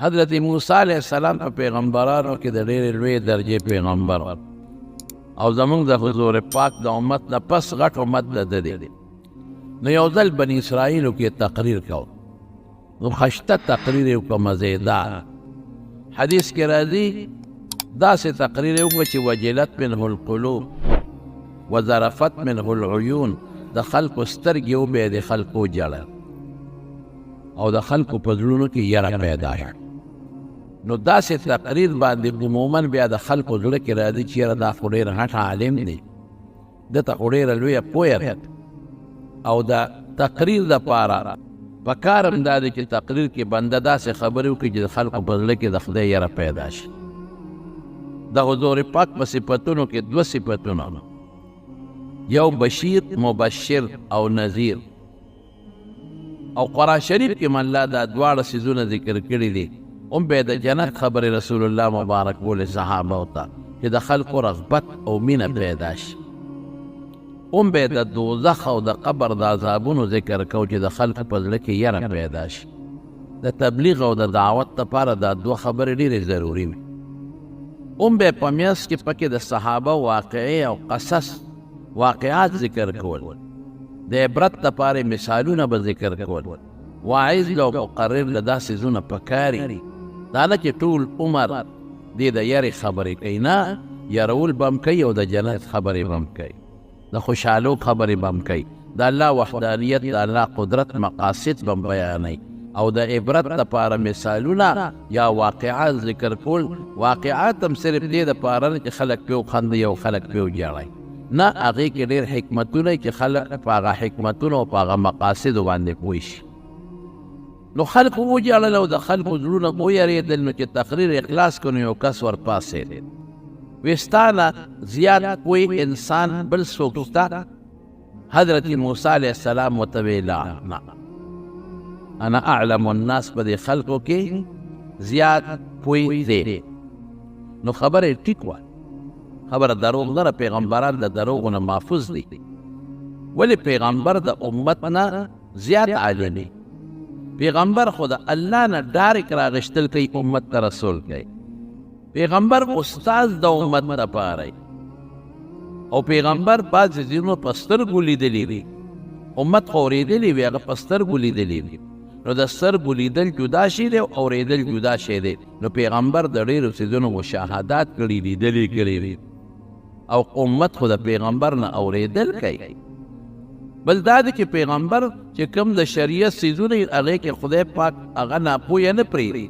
حضرت موسی علیہ السلام په پیغمبرانو کې د ډېرې لوی درجې پیغمبر او زمونږ د حضور پاک د امت نه پس غټ امت د ده دی. نو یو ځل بني اسرائیلو کې تقریر کو، نو خشته تقریر یې وکړه مزیدار. حدیث کې راځي داسې تقریر یې وکړه چې وجلت منه القلوب وذرفت منه العیون، د خلکو سترګې وبې د خلکو جړل او د خلکو په زړونو کې یره پیدا شوه. نو داسې تقریر باندې عموما بیا د خلکو زړه کې راځي چې یاره دا خو ډېر غټ عالم دی، دته خو ډېره لویه پوهه ده. او د تقریر دپاره پکار هم دا دی چې تقریر کې بنده داسې خبرې وکړي چې د خلکو په زړه کې د خدای یره پیدا شي. د حضور پاک په صفتونو کې دوه صفتونه، یو بشیر مبشر او نذیر. او قرآن شریف کې من الله دا دواړه څیزونه ذکر کړي دي. هم به د جنت خبرې رسول الله مبارک بولې صحابه ته چې د خلکو رغبت او مینه پیدا شي. هم به د دوزخ او د قبر د عذابونو ذکر کو چې د خلکو په زړه کې یره پیدا شي. د تبلیغ او د دعوت لپاره دا دوه خبرې ډېرې ضروري وي. هم به په میاشت کې پکې د صحابه واقعې او قصص واقعات ذکر کول، د عبرت لپاره مثالونه به ذکر کول. واعظ او مقرر له دا څیزونه پکاري، دا نه چې ټول عمر دې د یارې خبرې کوي، نه، یارول به هم کوي او د جنت خبرې به هم کوي، د خوشحالو خبرې به هم کوي، د الله وحدانیت د الله قدرت مقاصد به هم بیانوي او د عبرت لپاره مثالونه یا واقعات ذکر کول. واقعات هم صرف دې دپاره نه چې خلک پې وخندي او خلک پې وجاړي، نه، هغې کې ډېر حکمتونه چې خلک په هغه حکمتونو او په هغه مقاصدو باندې پوه شي. نو خلق وجاړل او د خلکو زړونه ویرېدل. نو چې تقریر اخلاص کړو یو کس ورپاسېدل، وی ستا نه زیات کوئی انسان بل څوک شته؟ حضرت موسی علیه السلام ورته ویل لا، انا اعلم الناس، په دې خلکو کې زیات پوی دی. نو خبره ټیک وه، خبره دروغ نه ده. پیغمبران د دروغو نه محفوظ دي، ولې پیغمبر د امت نه زیات عالم دی. پیغمبر خو د الله نه ډایرک راغشتل کوي، امت ته رسول کوي. پیغمبر استاد د امت دپاره او پیغمبر بعضې ځینو په سترګو لیدلي دي، امت خو اورېدلي وي، هغه په سترګو لیدلي وي. نو د سترګو لیدل جدا شی دی او اورېدل جدا شی دی. نو پیغمبر د ډېرو څیزونو مشاهدات کړي، لیدلي کړي وي، او امت خو د پیغمبر نه اورېدل کوي. بل دا دی چې پیغمبر چې کوم د شریعت څیزونه یې هغې کې خدای پاک هغه ناپویه نه پرېږدي،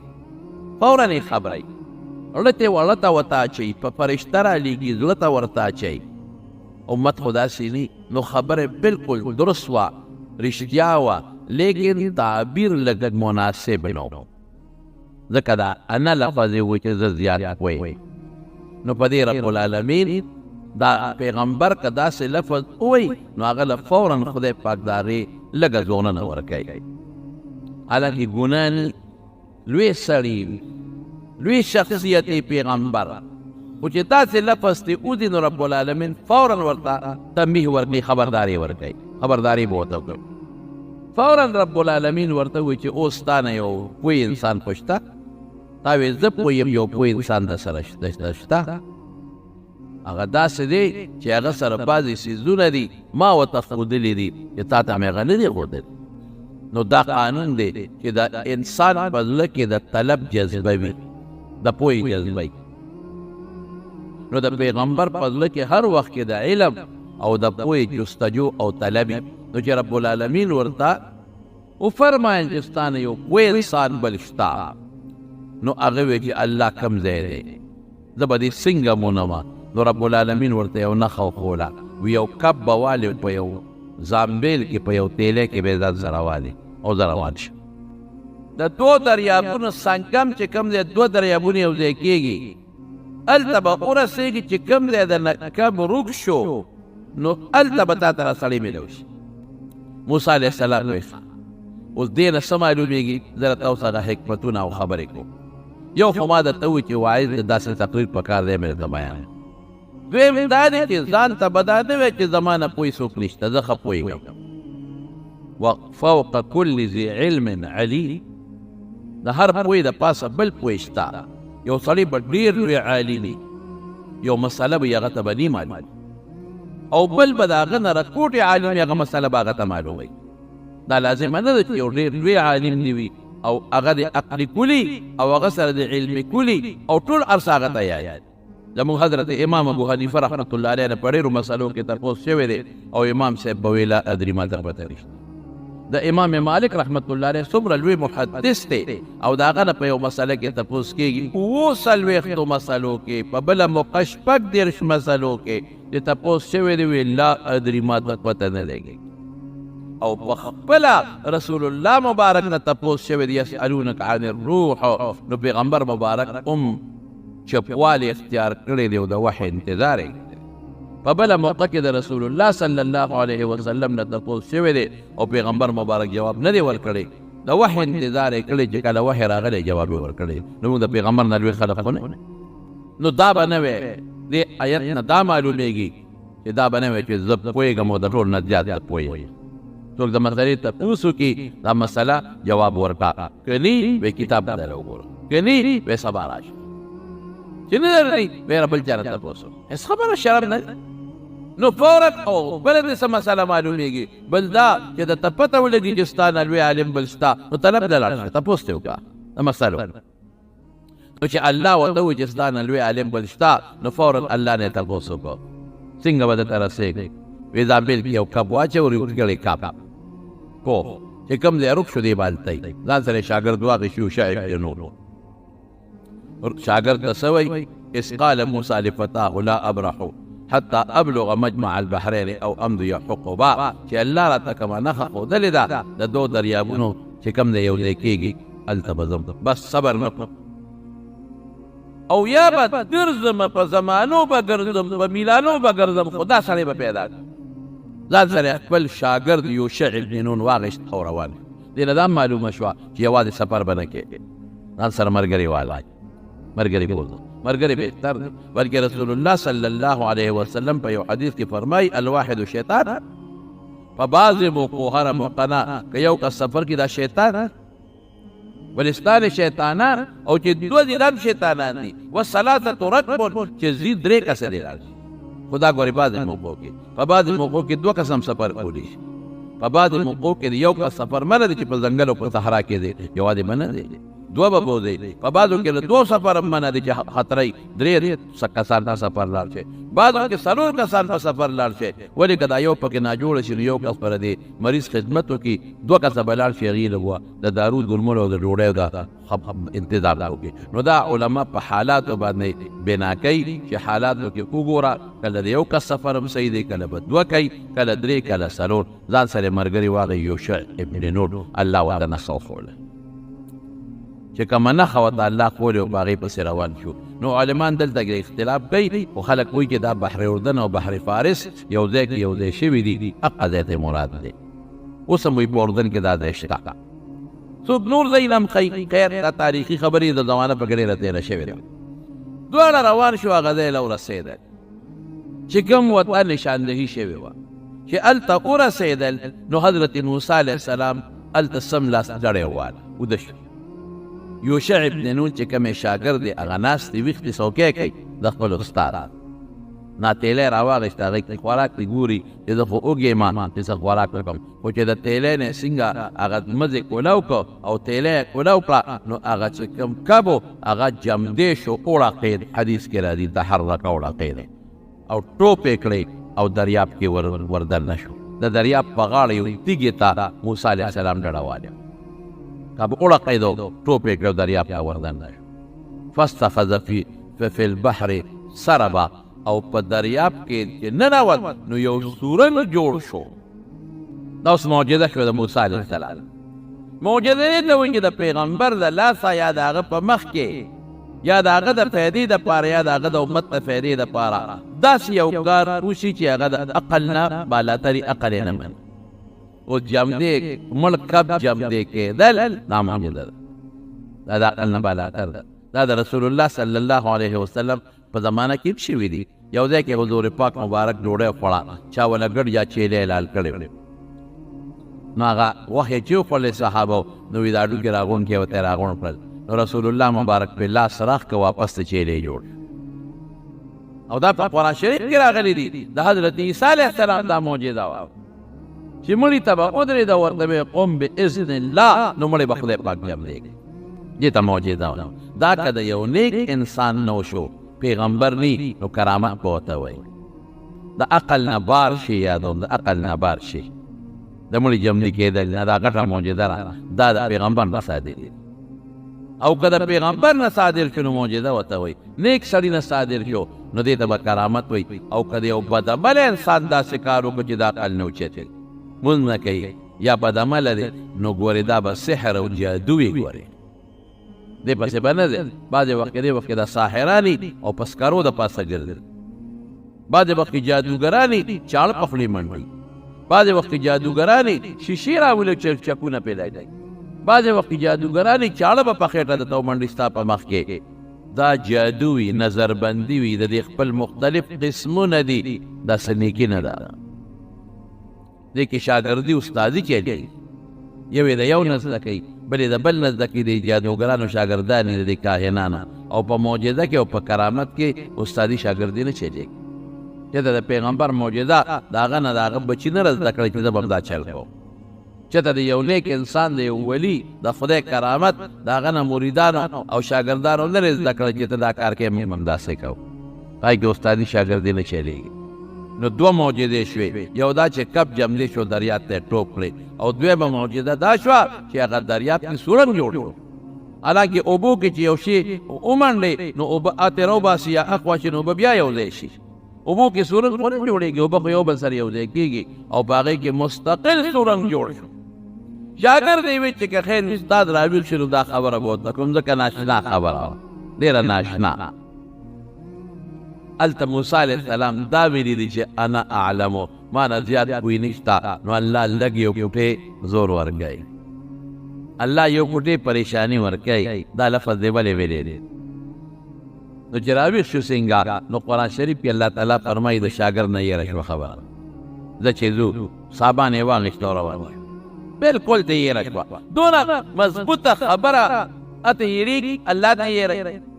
فوراً یې خبروي، زړه ته وړه ته ورته اچوي، په فرشته رالیږي زړه ته ورته اچوي. امت خو داسې نه. نو خبره بالکل درست وه، رښتیا وه، لیکن تعبیر لږ مناسب نه و، ځکه دا انا لفظ یې و چې زه زیات وی. نو په دې رب العالمین دا پیغمبر که داسې لفظ وی، نو هغه له فوراً خدای پاک د هغې لږه ځوانه ورکوي. حالانکې ګناه نه، لوی سړي لوی شخصیت پیغمبر، خو چې داسې لفظ ته وځي نو رب العالمین فوراً ورته تنبیه ورکوي، خبرداری ورکوي، خبرداری به ورته وکړي. فوراً رب العالمین ورته وایي چې اوس تا نه یو پوه انسان خو شته؟ تا وایي زه پوه یم، یو پوه انسان در سره شته. هغه داسې دی چې هغه سره بعضې څیزونه دي ما ورته ښودلي دي چې تا ته مې هغه نه دي ښودلي. نو دا قانون دی چې د انسان په زړه کې د طلب جذبه وي، د پوهې جذبه وي. نو د پیغمبر په زړه کې هر وخت کې د علم او د پوهې جستجو او طلب وي. نو چې رب العالمین ورته وفرمایل چې ستا نه یو پوه انسان بل شته، نو هغه وایي چې الله کوم ځای دی، زه به دې څنګه مونمه؟ نو رب العالمین ورته یو نښه وښوله، وي یو کب به والې په یو زامبیل کې په یو تیلی کې به یې ځان سره والې او زه روان شم. د دوه دریابونو سنگم چې کوم ځای دوه دریابونه یو ځای کېږي، هلته به ورسېږي چې کوم ځای د کب روږ شو، نو هلته به تا ته سړی میلو شي. موسی علیه السلام وایي اوس دې نه څه معلومېږي؟ زه راته اوس هغه حکمتونه او خبرې کوم. یو خو ما درته ووایي چې واعظ داسې تقریر پکار دی مې درته بیان. دویم دا دی چې ځان ته به دا نه وایي چې زما نه پوه څوک نشته، زه ښه پوهېږم. وفوق كل ذي علم علي، د هر پوی د پاسه بل پوی شته. یو سړی به ډېر لوی عالم وي، یو مسله به یې هغه ته به نه معلوم، او بل به د هغه نه رکوټې عالم وي، هغه مسله به هغه ته معلوم وي. دا لازمه نه ده چې یو ډېر لوی عالم دې وي او هغه د عقل کلي او هغه سره د علم کلي او ټول ارس هغه ته یاد. زموږ حضرت امام ابو حنیفه رحمت الله علیه نه په ډېرو مسلو کې تپوس شوی دی او امام صاحب به ویله ادري ما ته پته نشته. د امام مالک رحمت الله علیه څومره لوی محدث دی او د هغه نه په یو مسله کې تپوس کېږي، اووه مسلو کې، په بله موقع 30 مسلو کې چې تپوس شوی دی، وی لا ادري ما ته پته نه لګي. او په خپله رسول الله مبارک نه تپوس شوی دی یسألونک عن الروح، نو پیغمبر مبارک چپوالی اختیار کړی دی او د وحی انتظار یې په بله موقع کې د رسول الله صلی الله علیه وسلم نه تپوس شوی دی او پیغمبر مبارک جواب نه دی ورکړی، د وحی انتظار یې کړی چې کله وحی راغلی جواب یې ورکړی. نو موږ د پیغمبر نه لوی خلق خو نه، نو دا به نه وی دې آیت نه دا معلومیږي چې دا به نه وی چې زه پوهېږم او د ټول نه زیات پوهېږم. څوک د مسلې تپوس وکړي دا مسله جواب ورکړه، که نه وی کتاب ته وګوره، که نه وی سبا راشه، چې نه درلئ بیا بل چا نه تپوس وکړه. هېڅ خبره شرم نه ده. نو فورا او بله دې څه مسله معلومیږي، بل دا چې درته پته ولګي چې ستا نه لوی عالم بل شته، نو طلب ته لاړ شه، تپوس دې وکړه د مسلو. نو چې الله ورته ووایي چې ستا نه لوی عالم بل شته، نو فورا الله نه تپوس وکړه څنګه به درته رسېږي. وی زامبل کې یو کب واچوي ورګړی کب کو چې کوم ځای روک شو دی بالتی ځان سره شاګرد واخیست یوشع بن نون. شاګرد ته څه وایي؟ إذ قال موسى لفتاه لا أبرح حتى أبلغ مجمع البحرين أو أمضي حقبا، چې الله راته کومه نښه ښودلې ده د دو دریابونو چې کوم دی یو ځای کېږي هلته به ځم، بس صبر نه کړم، او یا به ګرځم په زمانو به ګرځم په میلانو به ګرځم، خو دا سړی به پیدا کړم. ځان سره خپل شاګرد یوشع بن نون واخیست او روان. دې نه دا معلومه شوه چې یوازې سفر به نه کېږي، ځان سره ملګري والا، ملګري بولدو، ملګري بهتر دی. بلکې رسول الله صلی الله علیه وسلم په یو حدیث کې فرمایي الواحد شیطان. په بعضې موقعو هره موقع نه که یو کس سفر کې دا شیطان ولستان شیطانان او چې دوه دي دا هم شیطانان دي، والثلاثة رکب چې ځي 3 کسه دی راشي. خو دا ګورې بعضې موقعو کې په بعضې موقعو کې 2 کس هم سفر کولی شي، په بعضې موقعو کې یو کس سفر منه دی چې په ځنګل او په صحرا کې دی، یوازې منه دی، 2 به بوځي. په بعضو کې 2 سفر هم منه دی چې خطرې 3 کسان په سفر لاړ شي، بعضو کې 4 کسان په سفر لاړ شي. ولې که دا یو پکې ناجوړه شي نو یو کس پر دی مریض خدمت وکړي، 2 کسه به لاړ شي هغې لږ د دارو ګلملو او د ډوډۍ د انتظار وکړي. نو دا علما په حالاتو باندې بنا کوي چې حالاتو کې وګوره، کله د یو کس سفر هم صحیح دی، کله به 2 کوي، کله 3، کله 4. ځان سره ملګري واغی یوشع بن نون، الله ورته نښه وښوله چې کومه نښه ورته الله ښولې او په هغې پسې روان شو. نو عالمان دلته کې اختلاف کوي، خو خلک وایي چې دا بحر اردن او بحر فارس یو ځای کې یو ځای شوي دي، هغه ځای ته مراد دی. اوس هم وایي په اردن کې دا ځای شته. څوک نور ځایونه هم ښیي، خیر دا تاریخي خبرې د زمانه په کې ډېره تېره شوې ده. دواړه روان شو، هغه ځای له ورسېدل چې کوم ورته نشاندهي شوې وه چې هلته ورسېدل. نو حضرت موسی علیه السلام هلته سملاس ډړی وواله، وده شو. یوشع بن نون چې کومې شاګرد دی هغه ناست دی ویښتې څوکۍ کوي د خپل استاد، ناتیلی راواغېست، هغې کې خوراک دی، ګوري چې زه خو اوږ یم چې څه خوراک وکړم، خو چې د تیلی نه څنګه هغه مزې کولو کړ او تیلی یې کولو کړه، نو هغه چې کوم کب و هغه جمدې شو، وړقېد. حدیث کې راځي تحرک وړقېد او ټوپ یې کړی او دریاب کې وردننه شو. د دریاب په غاړه یو تیږې ته موسی علیه السلام ډډه والې، کب وړقېد او ټوپ یې کړی او دریاب ته وردننه شو. فاستخذ فی البحر سربا، او په دریاب کې چې ننوت نو یو سورن جوړ شو. دا اوس معجزه شوه د موسی علیه السلام. معجزه یې ته وایي چې د پیغمبر د لاسه یا د هغه په مخ کې یا د هغه د فایدې دپاره یا د هغه د امت د فایدې دپاره داسې یو کار وشي چې هغه د عقل نه بالاتري عقل یې نه مني. اوس جمدې مړ کب جمدې کېدل دا معجزه ده، دا د عقل نه بالاتر ده. دا د رسول الله صلی الله علیه وسلم په زمانه کې شوي دي. یو ځای کې حضور پاک مبارک ډوډۍ خوړه، چا وله ګډ یا چیلی حلال کړی، نو هغه وحی چې وخوړل صحابه نو وی دا ډوکې راغونډ کې ورته راغونډ کړل نو رسول الله مبارک په لاس راخ که واپس ته چیلې جوړ او دا په قرآن شریف کې راغلی دي د حضرت عیسی علیه السلام دا معجزه وه چې مړي ته به ودرېده ورته به قم باذن الله نو مړی به خدای پاک جملېږي دې ته معجزه وه دا که د یو نیک انسان نو شو پیغمبر نی نو کرامت به ورته وایي د عقل نه بار شي یادوم د عقل نه بار شي د مړي جملې کېدل دا غټه معجزه ده دا د پیغمبر نه صادر دي او که د پیغمبر نه صادر شو نو معجزه ورته وایي نیک سړي نه صادر شو نو دې ته به کرامت وایي او که د یو بدعمله انسان داسې کار وکړو چې د عقل نه اوچتې مونځ نه کوي یا بدعمله دی نو ګورې دا به سحر او جادو وي ګورې دې پسې به نه دی بعضې وخت کې دې وخت کې د ساحرانې او په سکرو د پاسه ګرځي بعضې وخت کې جادوګرانې چاړه پخلي منډي بعضې وخت کې جادوګرانې شیشې راولي چکونه پیدا کوي بعضې وخت کې جادوګرانې چاړه به په خېټه درته ومنډي ستا په مخ کې دا جادو وي نظربندي وي د دې خپل مختلف قسمونه دي دا څه نیکي نه ده دې کې شاګردي استادي کوي یو یې د یو نه زده کوي بل یې د بل نه زده کوي د جادوګرانو شاګردان یې د کاهنانو او په معجزه کې او په کرامت کې استادي شاګردي نه چلېږي چې د پیغمبر معجزه د هغه نه د هغه بچي نه زده کړی چې زه به هم دا چل کوم چې د یو نیک انسان د یو ولی د خدای کرامت د هغه نه مریدانو او شاګردانو نه زده کړی چې ته دا کار کوې موږ هم داسې کوو پای کې استادي شاګردي نه چلېږي نو دوه معجزې شوې یو دا چې کب جملې شو دریاب ته ټوپ کړې او دویمه معجزه دا شوه چې هغه دریاب کې سورنګ جوړ شو حالانکې اوبو کې چې یو شي ومنډې نو اوبه اتې راوباسي یا اخوا شي نو اوبه بیا یو ځای شي اوبو کې سورنګ ونه جوړېږي اوبه خو یو بل سره یو ځای کېږي او په هغې کې مستقل سورنګ جوړ شو شاګرد یې وی چې که خیر استاد راویل شي نو دا خبره به ورته کوم ځکه ناشنا خبره وه ډېره ناشنا هلته موسی علیه السلام دا ویلي دي چې انا اعلمو ما نه زیات پوی نشته نو الله لږ یو کوټې زور ورکوي الله یو کوټې پریشاني ورکوي دا لفظ دی ولې ویلی دی نو چې راویښ شو څنګه نو قرآن شریف کې الله تعالی فرمایي د شاګرد نه یېره شوه خبره زه چې ځو صابان یې واخېست او روان شو بلکل ته یېره شوه دونه مضبوطه خبره اته یېرېږي الله ته یېره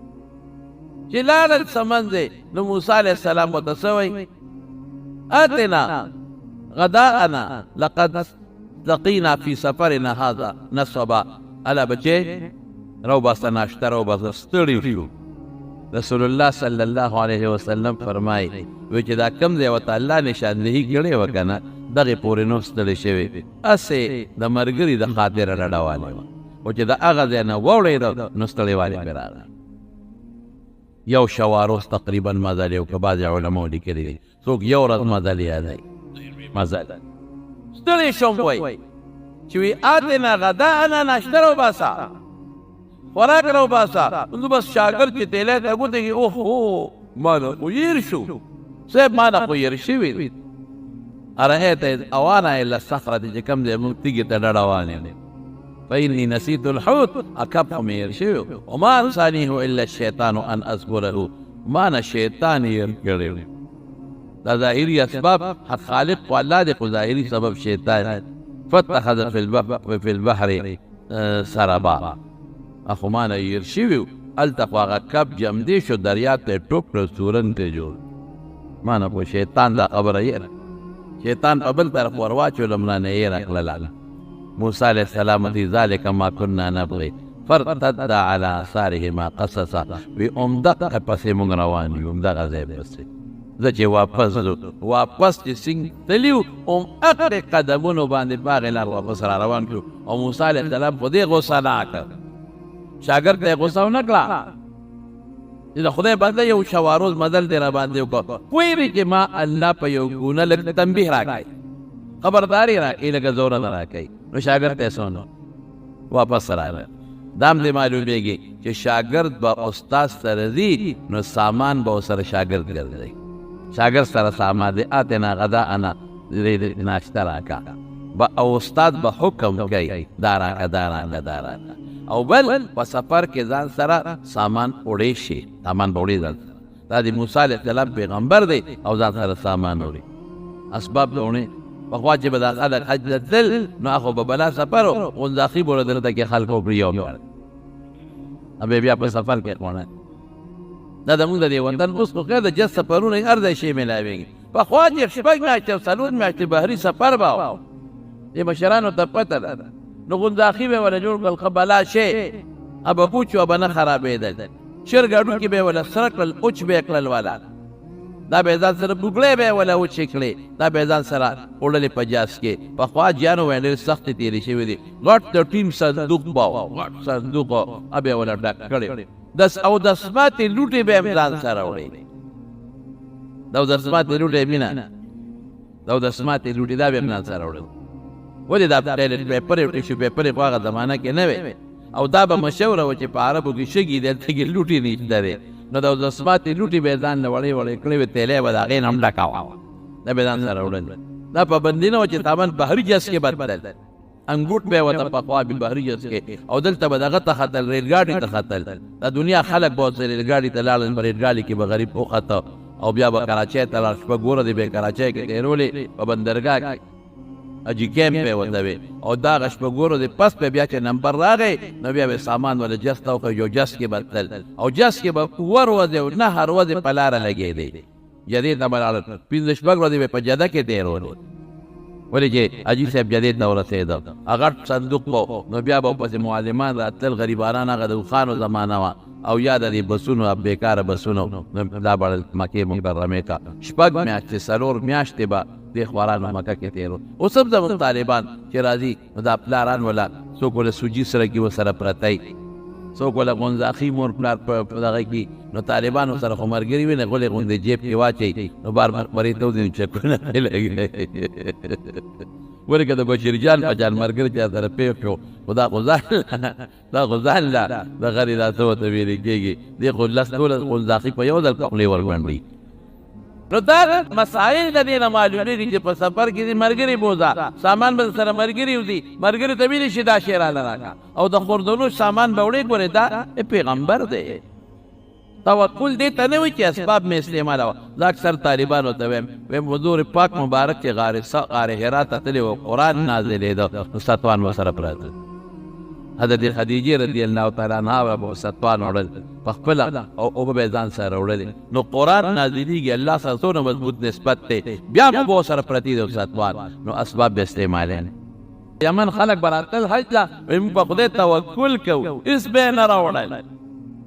چې لاړل سمندې نو موسی علیه السلام ورته څه وایي اتنا غداءنا لقد لقینا فی سفرنا هذا نصبا الا بچې راوباسه ناشته راوباسه ستړي شو رسول الله صلی الله علیه وسلم فرمایي وی چې دا کم دی ورته الله نشاندهي کړې وه که نه دغې پورې نو ستړی شوی هسې د ملګري د خاطره رډوالې وه خو چې د هغه ځای نه واوړېده نو ستړیوالې پرې راغله یو شواروس تقریبا مزل یو که بعضې علماو لیکلي دي څوک یو ورځ مزل یادوي مزل ستړی شوم وایي چې وی آتنا غداءنا ناشته راوباسه خوراک راوباسه نو بس شاګرد چې تیلی ته ګوته کړي اوهو ما نه خو هېر شو صاحب ما نه خو هېر شوي دي ارأیت اوانه الا الصخره چې کوم دی موږ تیږې ته ډډ روانې فإني نسيت الحوت أكب مې هېر شوی وما انسانيه الا الشیطان ان اذکره ما نه شیطان هېر کړی دا ظاهري اسباب حق خالق خو الله دی خو ظاهري سبب شیطان فاتخذ في البحر سربا اخو ما نه هېر شوي هلته خو هغه کب جمدې شو دریاب ته یې ټوپ کړه سورنګ ته جوړ ما نه خو شیطان دا خبره هېره شیطان په بل طرف ور واچولم رانه هېره کړله موسی علیه السلام تی ذلک ما کنا نبغي فرتد علی آثارهما قصصا وی همدغه پسې موږ روان یو همدغه ځای پسې زه چې واپس چې څنګه تللي همهغې قدمونو باندې په هغې لار واپس را روان کړو او موسی علیه السلام په دې غوسه نه کړ شاګرد ته یې غوسه ونه کړه چې د خدای بنده یو شواروز مزل دی را باندې وکړه پوهېږي چې ما الله په یو ګونه لږ تنبیه راکړی خبرداری راکړي لږه زوره نه راکوي نو شاګرد ته څه واپس راغی دا هم دې معلومېږي چې شاګرد به استاد سره ځي نو سامان به ورسره شاګرد ګرځوي شاګرد سره سامان دی اتنا غداءنا ناشته راکړه او استاد به حکم کوي دا راکړه دا راکړه دا راکړه او بل په سفر کې ځان سره سامان وړی شي سامان به وړي ځان سره دا د موسی علیه السلام پیغمبر دی او ځان سره سامان وړي اسباب به وړي پخوا چې به دا خلک حج ته تلل نو هغه به بلا سفر و غنداخي به دلته کې خلکو پرې یو بیا په سفر کې قونه دا زمونږ د دې وطن اوس خو خیر د جز سفرونه هر ځای شی میلاوېږي پخوا چې شپږ میاشتې او څلور میاشتې بهري سفر به و دې مشرانو ته پته ده نو غنداخي به وله جوړ کړل ښه بلا شی به پوچ و به نه خرابېدل چرګ هډوکي به یې وله سره کړل اوچ به یې کړل والا دا به یې ځان سره بوګړې به یې وله وچې کړې دا به یې ځان سره وړلې په جاز کې پخوا جیانو ویل ډېرې سختې تېرې شوې دي غټ د ټیم صندوق به و غټ صندوق به یې وله ډک کړی او د سماتې لوټې به یې ځان سره وړې دا د سماتې لوټې مینه دا د سماتې لوټې دا به یې ځان سره وړل ولې دا پیپر یې ټیشو پیپر یې په هغه زمانه کې نه وې او دا به مشهوره وه چې په عربو کې شګي دلته کې لوټې نشته دی نو د سماتې لوټې به یې ځان نه وړې وړې کړې وې تیلی به د هغې نه هم ډکه وه دا به یې ځان سره وړل دا پابندي نه وه چې تابان بهري جز کې بدل انګوټ به یې ورته پخوا بهري جز کې او دلته به دغه ته ختل ریلګاډي ته ختل د دنیا خلک به ورته ریلګاډي ته لاړل په ریلګاډي کې به غریب وخته او بیا به کراچۍ ته لاړ شپه ګوره دی به یې کراچۍ کې تېرولې په بندرګاه کې اجي کیمپ به ورته وي او دا هغه شپه ګورو دی پس به بیا چې نمبر راغی نو بیا به سامان وله جس ته وکړ یو جس کې به تلل او جس کې به اووه ورځې او نهه ورځې په لاره لګېدی جدې ته به لاړل پنځه شپږ ورځې به په جده کې تېرولې ولې چې حاجي صاحب جدې ته ورسېده هغه صندوق به نو بیا به ورپسې معلمان راتلل غریبانان هغه د اوښانو زمانه وه او یا د دې بسونو بېکاره بسونو دا به مکې مکرمې ته شپږ میاشتې څلور میاشتې به دې خوارانو مکه کې تېرول اوس هم زموږ طالبان چې راځي نو دا پلاران وله څوک وله سوجي سره کې ورسره پرتی څوک وله غونځاخي مور پلار په دغه کې نو طالبانو سره خو ملګري وي نه غولې غوندې جیب کې واچوي نو بار مقبرې ته وځي نو چکونه ولې که د بشیرجان په جان ملګري چا سره پېښ شو خو دا خو ځان له دغه دې دا څه ورته ویلې کېږي دې خو لس دولس غونځاخي په یو ځل خولې ورګنډي نو دا مسائل د دې نه معلومېږي چې په سفر کې دې ملګري بوځه سامان به سره ملګري وځي ملګري ته ویلی شي دا شی راله راکړه او د خوردنو سامان به وړې ګورې دا پیغمبر دی توکل دې ته نه وي چې اسباب مې استعمالوه زه اکثر طالبانو ته ویم حضور پاک مبارک چې غار حرا ته تللی و قرآن نازلېده نو ستوان به سره پراته حضرت خدیجې رضی الله تعالی عنها به ستوان وړل په خپله او به یې ځان سره وړلې نو قرآن نازلېږي الله سره څومره مضبوط نسبت دی بیا هم به ورسره پرتي دی ستوان نو اسباب به استعمالوي یمن خلک به راتلل حج ته موږ په خدای توکل کوو هېڅ به یې نه راوړل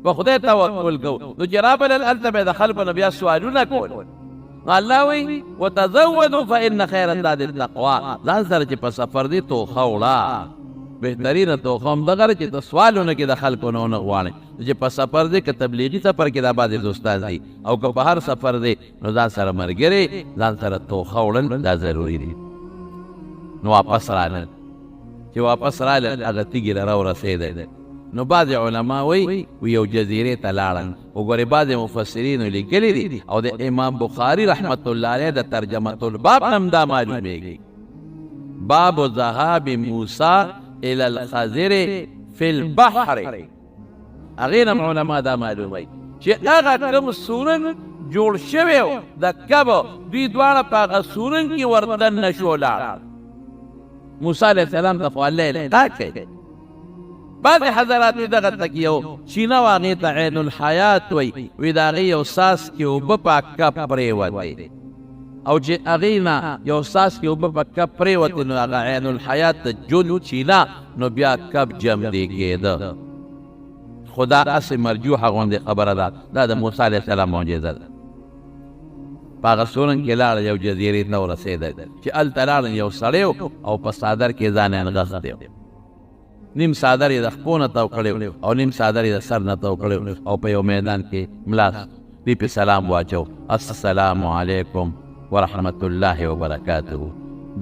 په خدای توکل کوو نو چې رابلل هلته به یې د خلکو نه بیا سوالونه کول الله وایي وتزودوا فإن خیر الزاد التقوی ځان سره چې په سفر دی توښه وړه بهترینه توښه همدغه ده چې د سوالونه کې د خلکو نه ونه غواړئ چې په سفر دی که تبلیغي سفر کې دا بعضې دوستان دي او که په هر سفر دی نو ځان سره ملګري ځان سره توښه وړل دا ضروري دي نو واپس رالل چې واپس رالل هغه تیږې له راورسېدی نو بعضې علما وایي یو جزیرې ته لاړل وګورې بعضې مفسرینو لیکلي دي او د امام بخاري رحمت الله علیه د ترجمة الباب هم دا معلومېږي باب ذهاب موسی الى الخضر فی البحر هغې نه علما دا معلوموي چې هغه کوم سورن جوړ شوی و د کبو دوی دواړه په هغه سورن کې ورته نشو لاړ موسی علیه السلام ته خو الله القا کوي بعضې حضرات وي دغه ته کې یو چینه وه هغې ته عین الحیات وایي وي د هغې یو ساس کې اوبه په کپ پرېوتې او چې هغې نه یو ساس کې اوبه په کپ پرېوتې نو هغه عین الحیات د جون چینه نو بیا کپ جمدې کېده خو دا هسې مرجوحه غوندې خبره ده دا د موسی علیه السلام معجزه ده په هغه سورن کې لاړل یو جزیرې ته ورسېدی چې هلته لاړل یو سړی او په څادر کې ځان یې نغښتی نیم څادر یې د خپو نه تاو کړی او نیم څادر یې د سر نه تاو کړی او په یو میدان کې ملا دوی پې سلام واچو السلام علیکم ورحمت الله وبرکاته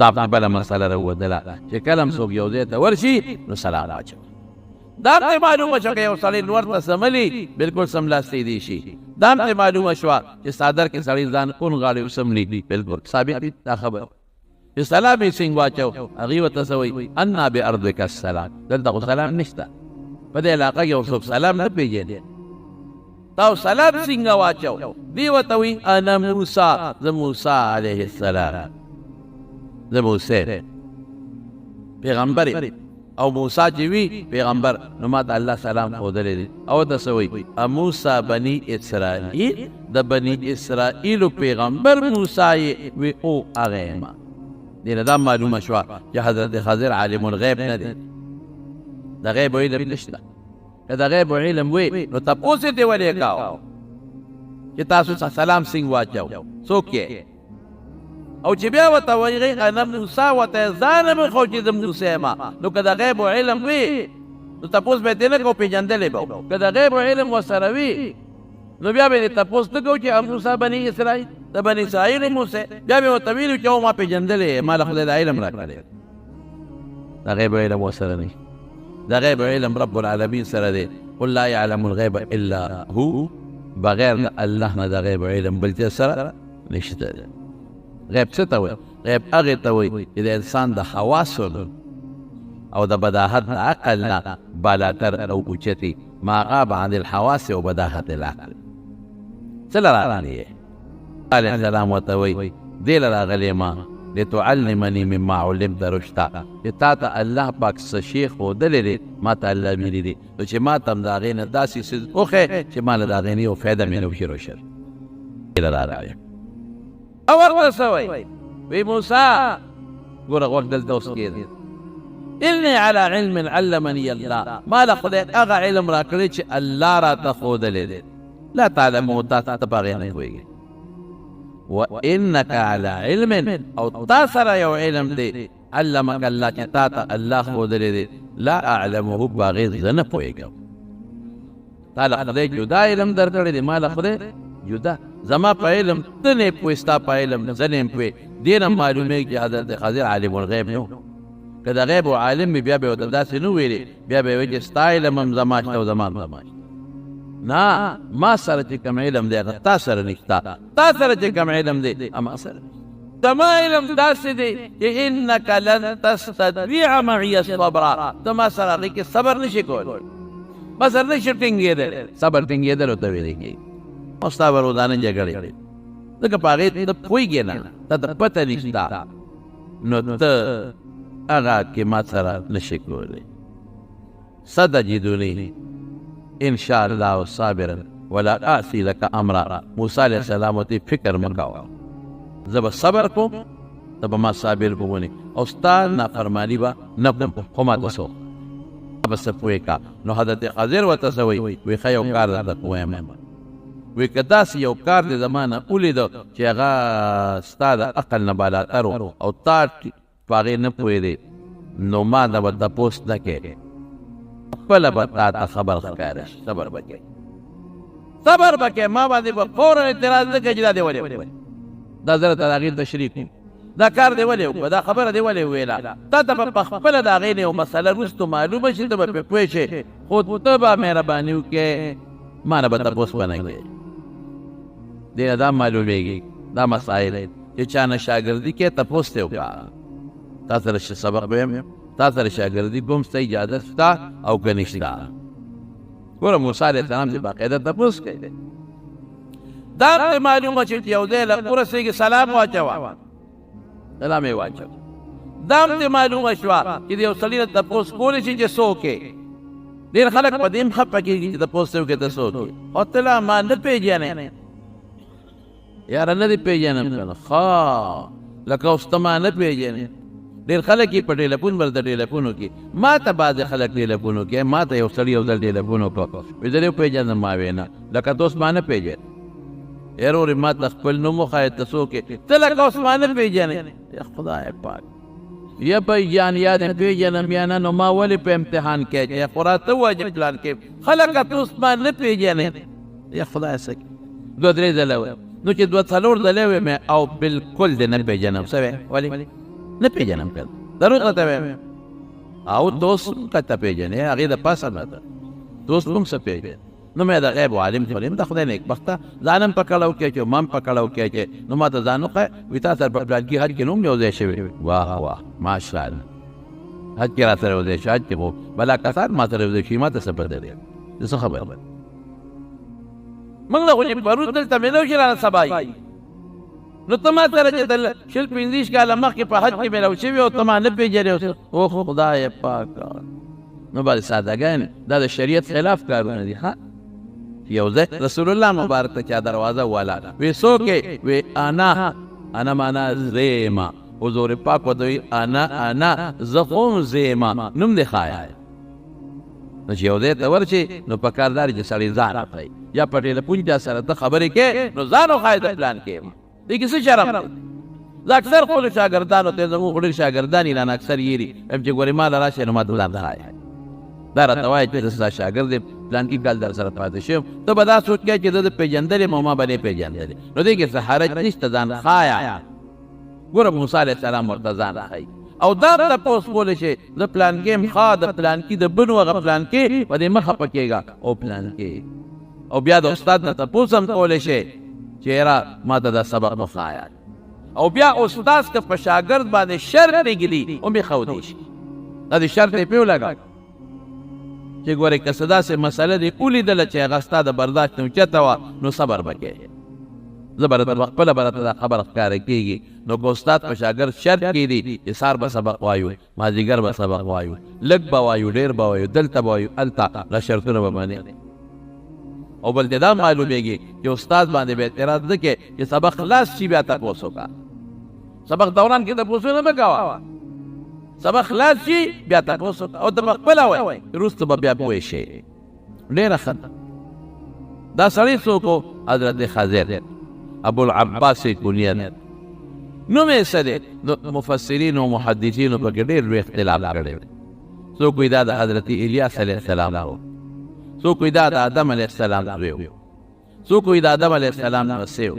دا بله مسله راووتله چې کله هم څوک یو ځای ته ورشي نو سلام واچو دا هم معلومه شوه که یو سړی نور ته سملي بلکل سملاستېدی شي دا هم معلومه شوه چې څادر کې سړی ځان اون غاړې وسملي بلکل ثابت دا خبر چې سلام یې څنګه واچو هغې ورته څه وایي انا بارضک السلام دلته خو سلام نشته په دې علاقه کې یو څوک سلام نه پېژني تا سلام څنګه واچو دی ورته وایي انا موسی زه موسی علیه السلام زه موسی پیغمبر او موسی چې وي پیغمبر نو ما ته الله سلام ښودلی دی او ته څه وایي موسی بني اسرائیل د بني اسرائیلو پیغمبر موسی یې وی او هغه یم دې نه دا معلومه شوه چې حضرت خضر عالم الغیب نه دی د غیب علم نشته که د غیب علم وی نو تپوس یې دې ولې کاوه چې تاسو سلام څنګه واچو څوک یې او چې بیا ورته وایي انا موسی ورته ځان مې خو چې د موسی یم نو که د غیب علم وي نو تپوس به یې نه کوو پېژندلی به که د غیب علم ورسره وي نو بیا به یې تپوس نه کوو چې موسی بني اسرائیل د بني اسرائیل موسی بیا به یې ورته ویلي چې ما پېژندلی ما له خدای د علم راکړی د غیب علم ورسره نه د غیب علم رب العالمین سره دی قل لا یعلم الغیب الا هو بغیر د الله نه د غیب علم بل چا سره نشته دی غیب څه ته وایي غیب هغې ته وایي چې د انسان د حواسو او د بداهت د عقل نه بالاتر او اوچتي ما غاب عن الحواس و بداهت العقل څه له راغلی یې علیه السلام ورته وایي دې له راغلی ما لتعلمني مما علمت رشدا چې تا ته الله پاک څه شی ښودلی دی ما ته الله ویلي دي نو چې ما ته هم د هغې نه داسې څیز وښی چې ما له د هغې نه یو فایده مې نه وشي روشن دې له راغلی او ورته څه وایي وی موسی ګوره غوږ دلته اوس کېږي إني على علم علمني الله ما له خدای هغه علم راکړی چې الله راته ښودلی دی لا تعلمه تا ته په هغې نه پوهېږي وإنك على علم او تا سره یو علم دی علمك الله چې تا ته الله ښودلی دی لا اعلمه په هغې زه نه پوهېږم تا له خدای جدا علم درکړی دی ما له خدای جدا زما په علم ته نه پوهې ستا په علم زه نه یم پوهې دې نه معلومېږي چې حضرت خضر عالم الغیب نه و که د غیب و عالم مې بیا به یې ورته داسې نه ویلې بیا به یې ویل چې ستا علم هم زما شته او زما هم زما شته نه ما سره چې کوم علم دی هغه تا سره نشته تا سره چې کوم علم دی اما سره زما علم داسې دی چې انک لن تستطیع معي صبرا ته ما سره هغې کې صبر نشي کولی ما سره نشي ټینګېدلی صبر ټینګېدل ورته ویلی کېږي او ستا به روزانه جګړې ځکه په هغې ته پوهېږې نه تا ته پته نشته نو ته هغه کې ما سره نشي کولی ستجدني ان شاء الله صابرا ولا اعصي لك امرا موسی علیہ السلام ته فکر مکاوه زه به صبر کوم ته به ما صابر کوونی او ستا نافرماني به نه کوم خو ما ته څه به څه پوهې کا نو حضرت خضر ورته څه وایي وایي ښه یو کار درته کویم وایي که داسې یو کار دې زما نه ولیده چې هغه ستا د عقل نه بالاتر او تا په هغې نه پوهېدې نو ما نه به تپوس نه کوې خپله به تا ته خبر ښکاره شي صبر به کوې صبر به کوې ما باندې به فورا اعتراض نه کوې چې دا دې ولې وکړې دا زه درته د هغې تشریح کوم دا کار دې ولې وکړه دا خبره دې ولې وویله تا ته به په خپله د هغې نه یو مسله وروستو معلومه شي ته به پرې پوه شې خو ته به مهرباني وکړې ما نه به تپوس به نه کوې دې نه دا معلومېږي دا مسایل چې چا نه شاګردي کې تپوس ته وکړه تا سره سبق به یم تا سره شاګردي کوم ستا اجازه شته او که نشته ګوره موسی علیه السلام چې باقاعده تپوس کوي دا هم معلومه چې یو دی له ورسېږي سلام واچوه سلام یې واچوه دا هم معلومه شوه چې د یو سړي نه تپوس کولی شي چې څوک یې ډېر خلک په دې هم خفه کېږي چې تپوس ته وکړې ته څوک یې او ته لا ما نه پېژنې یاره نه دې پېژنم که نه ښه لکه اوس ته ما نه پېژنې ډېر خلک یې په ټېلیفون ورته ټېلیفون وکړي ما ته بعضې خلک ټېلیفون وکړي ما ته یو سړي یو ځل ټېلیفون وکړه وایي زه دې وپېژندم ما ویې نه لکه ته اوس ما نه پېژنې یاره ورې ما ته خپل نوم وښایه ته څوک یې ته لکه اوس ما نه پېژنې یا خدای پاک یا پېژن یا دې پېژنم یا نه نو ما ولې په امتحان کې یا خو راته ووایه چې پلان کې خلکه ته اوس ما نه پېژنې یا خدای څه کوي دوه درې ځله ویم نو چې دوه څلور ځلې ویم او بلکل دې نه پېژنم څه وی ولې نه پېژنم که ضرور راته ویم او دوست که ته پېژنې هغې د پاسه نه ده دوست هم څه پېژنې نو مې د غیب عالم ته ولیم د خدای نیکبخته ځان هم پکړه وکړې چې ما هم پکړه وکړې چې نو ما ته ځان وښیه وایي تا سره په پلانکي حج کې نوم یو ځای شوی واه واه ماشاءالله حج کې را سره یو ځای شو حج کې خو بلا کسان ما سره یو ځای شي ما ته څه پته دی زه څه خبر موږ له خو چې پرون دلته مې نه وشي رانه سبا نو ته ما سره چې د 15 کاله مخکې په حج کې میلاو شوي او ته ما نه پېژنې او خدای پاک نو باندې سادهګان دا د شریعت خلاف کارونه دي. ها یو ځای رسول الله مبارک ته چا دروازه والا وی څوک وی انا معنا زیما حضور پاک ودوی انا زخم زیما نوم دی خایا نو چې یو ځای ته ورشي نو په کار دار چې سړی ځان راخی یا په ټیلیفون چا سره ته خبرې کې نو ځان وښایه د پلان کې دې کې څه شرم دی. زه اکثر خپلو شاګردانو ته زموږ خو ډېر شاګردان یې رانه اکثر یېري وایم چې ګورې ما له راشئ نو ما ته ځان راښایه دا راته وایي چې زه ستا شاګرد یم پلانکي کال در سره پاتې شوم ته به دا سوچ کوې چې زه د پېژندل یم او ما به نه پېژندلې نو دې کې څه حرج نشته ځان ښایه. ګوره موسی علیه السلام ورته ځان راښایي او دا تپوس کولی شي زه پلانکي یم ښه د پلانکي د بنو هغه پلانکي په دې مه خفه کېږه او پلانکي او بیا د استاد نه تپوس هم کولی شي چې یاره ما ته دا سبق وښایه او بیا استاد که په شاګرد باندې شرط نږدي هم یې ښودی شي دا د شرط یې پې ولګه چې ګورې که څه داسې مسله دې ولیدله چې هغه ستا د برداشت نه اوچته وه نو صبر به کوې زه به درته خپله به راته دا خبره ښکاره کېږي نو که استاد په شاګرد شرط کېدي چې سهار به سبق وایو مازدیګر به سبق وایو لږ به وایو ډېر به وایو دلته به وایو هلته دا شرطونه به منې او بل دې دا معلومېږي چې استاد باندې به اعتراض نه کې چې سبق خلاص شي بیا تپوس وکړه سبق دوران کې تپوسونه مه کوه سبق خلاص شي بیا تپوس وکړه او ته په خپله وایې وروسته به بیا پوه شي. ډېره ښه دا سړی څوک و حضرت خضر ابوالعباس کنیت نوم یې څه دی نو مفسرینو او محدثینو پکې ډېر لوی اختلاف کړی څوک وایي دا د حضرت الیاس علیه السلام و څوک وایي دا د آدم علیه السلام زوی و څوک وایي د آدم علیه السلام نوسی و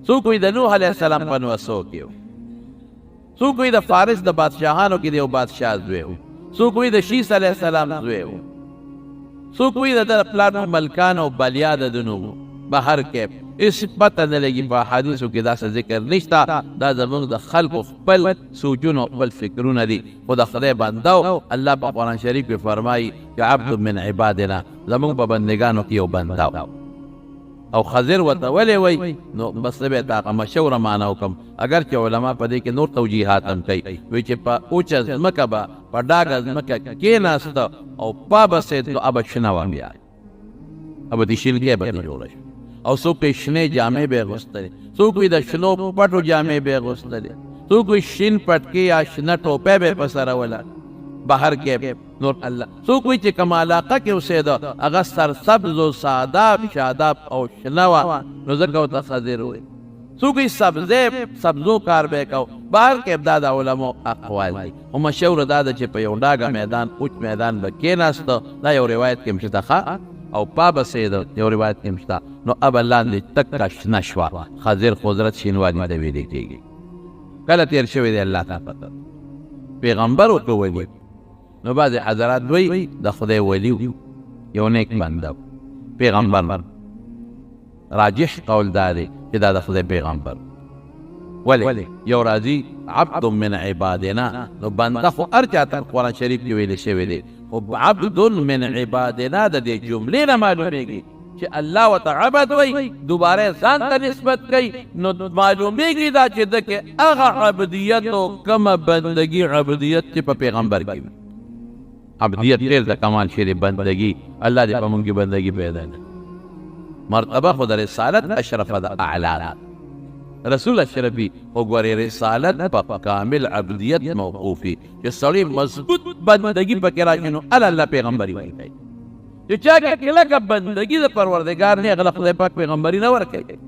څوک وایي د نوح علیه السلام په نوسو کې و څوک وایي د فارس د بادشاهانو کې د یو بادشاه زوی و څوک وایي د شیس علیه السلام زوی و څوک وایي د ده پلار ملکان او بلیا د ده نوم بهر کې اس پته نه لګي په حدیثو کې داسې ذکر نشته دا زموږ د خلکو خپل سوچونه او خپل فکرونه دي خو د خدای بنده او الله په قرآن شریف کې فرمایي چې عبد من عبادنا زموږ په بندګانو کې یو بنده او خضر ورته ولې وایي نو بس زه به یې تا مشوره معنا وکړم اگر چې علما په دې کې نور توجیحات هم کوي وایي چې په اوچه ځمکه به په ډاګه ځمکه کېناسته او پا بسېد نو ابه شنه وه بیا ابه د شیلګۍ به نه جوړه شي او څوک یې شنې جامې به یې اغوستلې څوک یې د شنو پټو جامې به یې اغوستلې څوک یې شین پټکې یا شنه ټوپی به یې په سره وله بهر کې نور الله څوک وایي چې کوم علاقه کې اوسېده هغه سرسبز و ساداب شاداب او شنه وه نو ځکه ورته خضر وایي څوک یې سبزو کار به یې کو بهر کې دا د علمو اقوال دي خو مشهوره دا ده چې په یو ډاګه میدان اوچ میدان به کېناسته دا یو روایت کې هم شته ښه او پا بسېده یو روایت کې هم شته نو ابه لاندې تکه شنه شوه خضر قدرت شینوالي ته ویلې کېږي کله تېر شوی دی الله ته پته پیغمبر ورته ولي نو بعضې حضرات وایي د خدای ولي یو نیک بنده پیغمبر راجح قول دا دی چې دا د خدای پیغمبر ولې یو راځي عبد من عبادنا نو بنده خو هر چا ته قرآن شریف کې ویلې شوی دی خو عبد من عبادنا د دې جملې نه معلومېږي چې الله ورته عبد وایي دوباره ځان ته نسبت کوي نو معلومېږي دا چې ده کې هغه عبدیت او کومه بندګي عبدیت چې په پیغمبر کې وي عبدیت ډېر د کمال شی دی بندګي الله دې په موږ کې بندګي پیدا کړي مرتبه خو د رسالت اشرفه ده اعلی رسول اشرفي خو ګورې رسالت په کامل عبدیت موقوفي چې سړی مضبوط بندګي پکې راشي نو الله پیغمبري ورکوي چې چا کې کلکه بندګي د پروردګار نه هغه خدای پاک پیغمبري نه ورکوي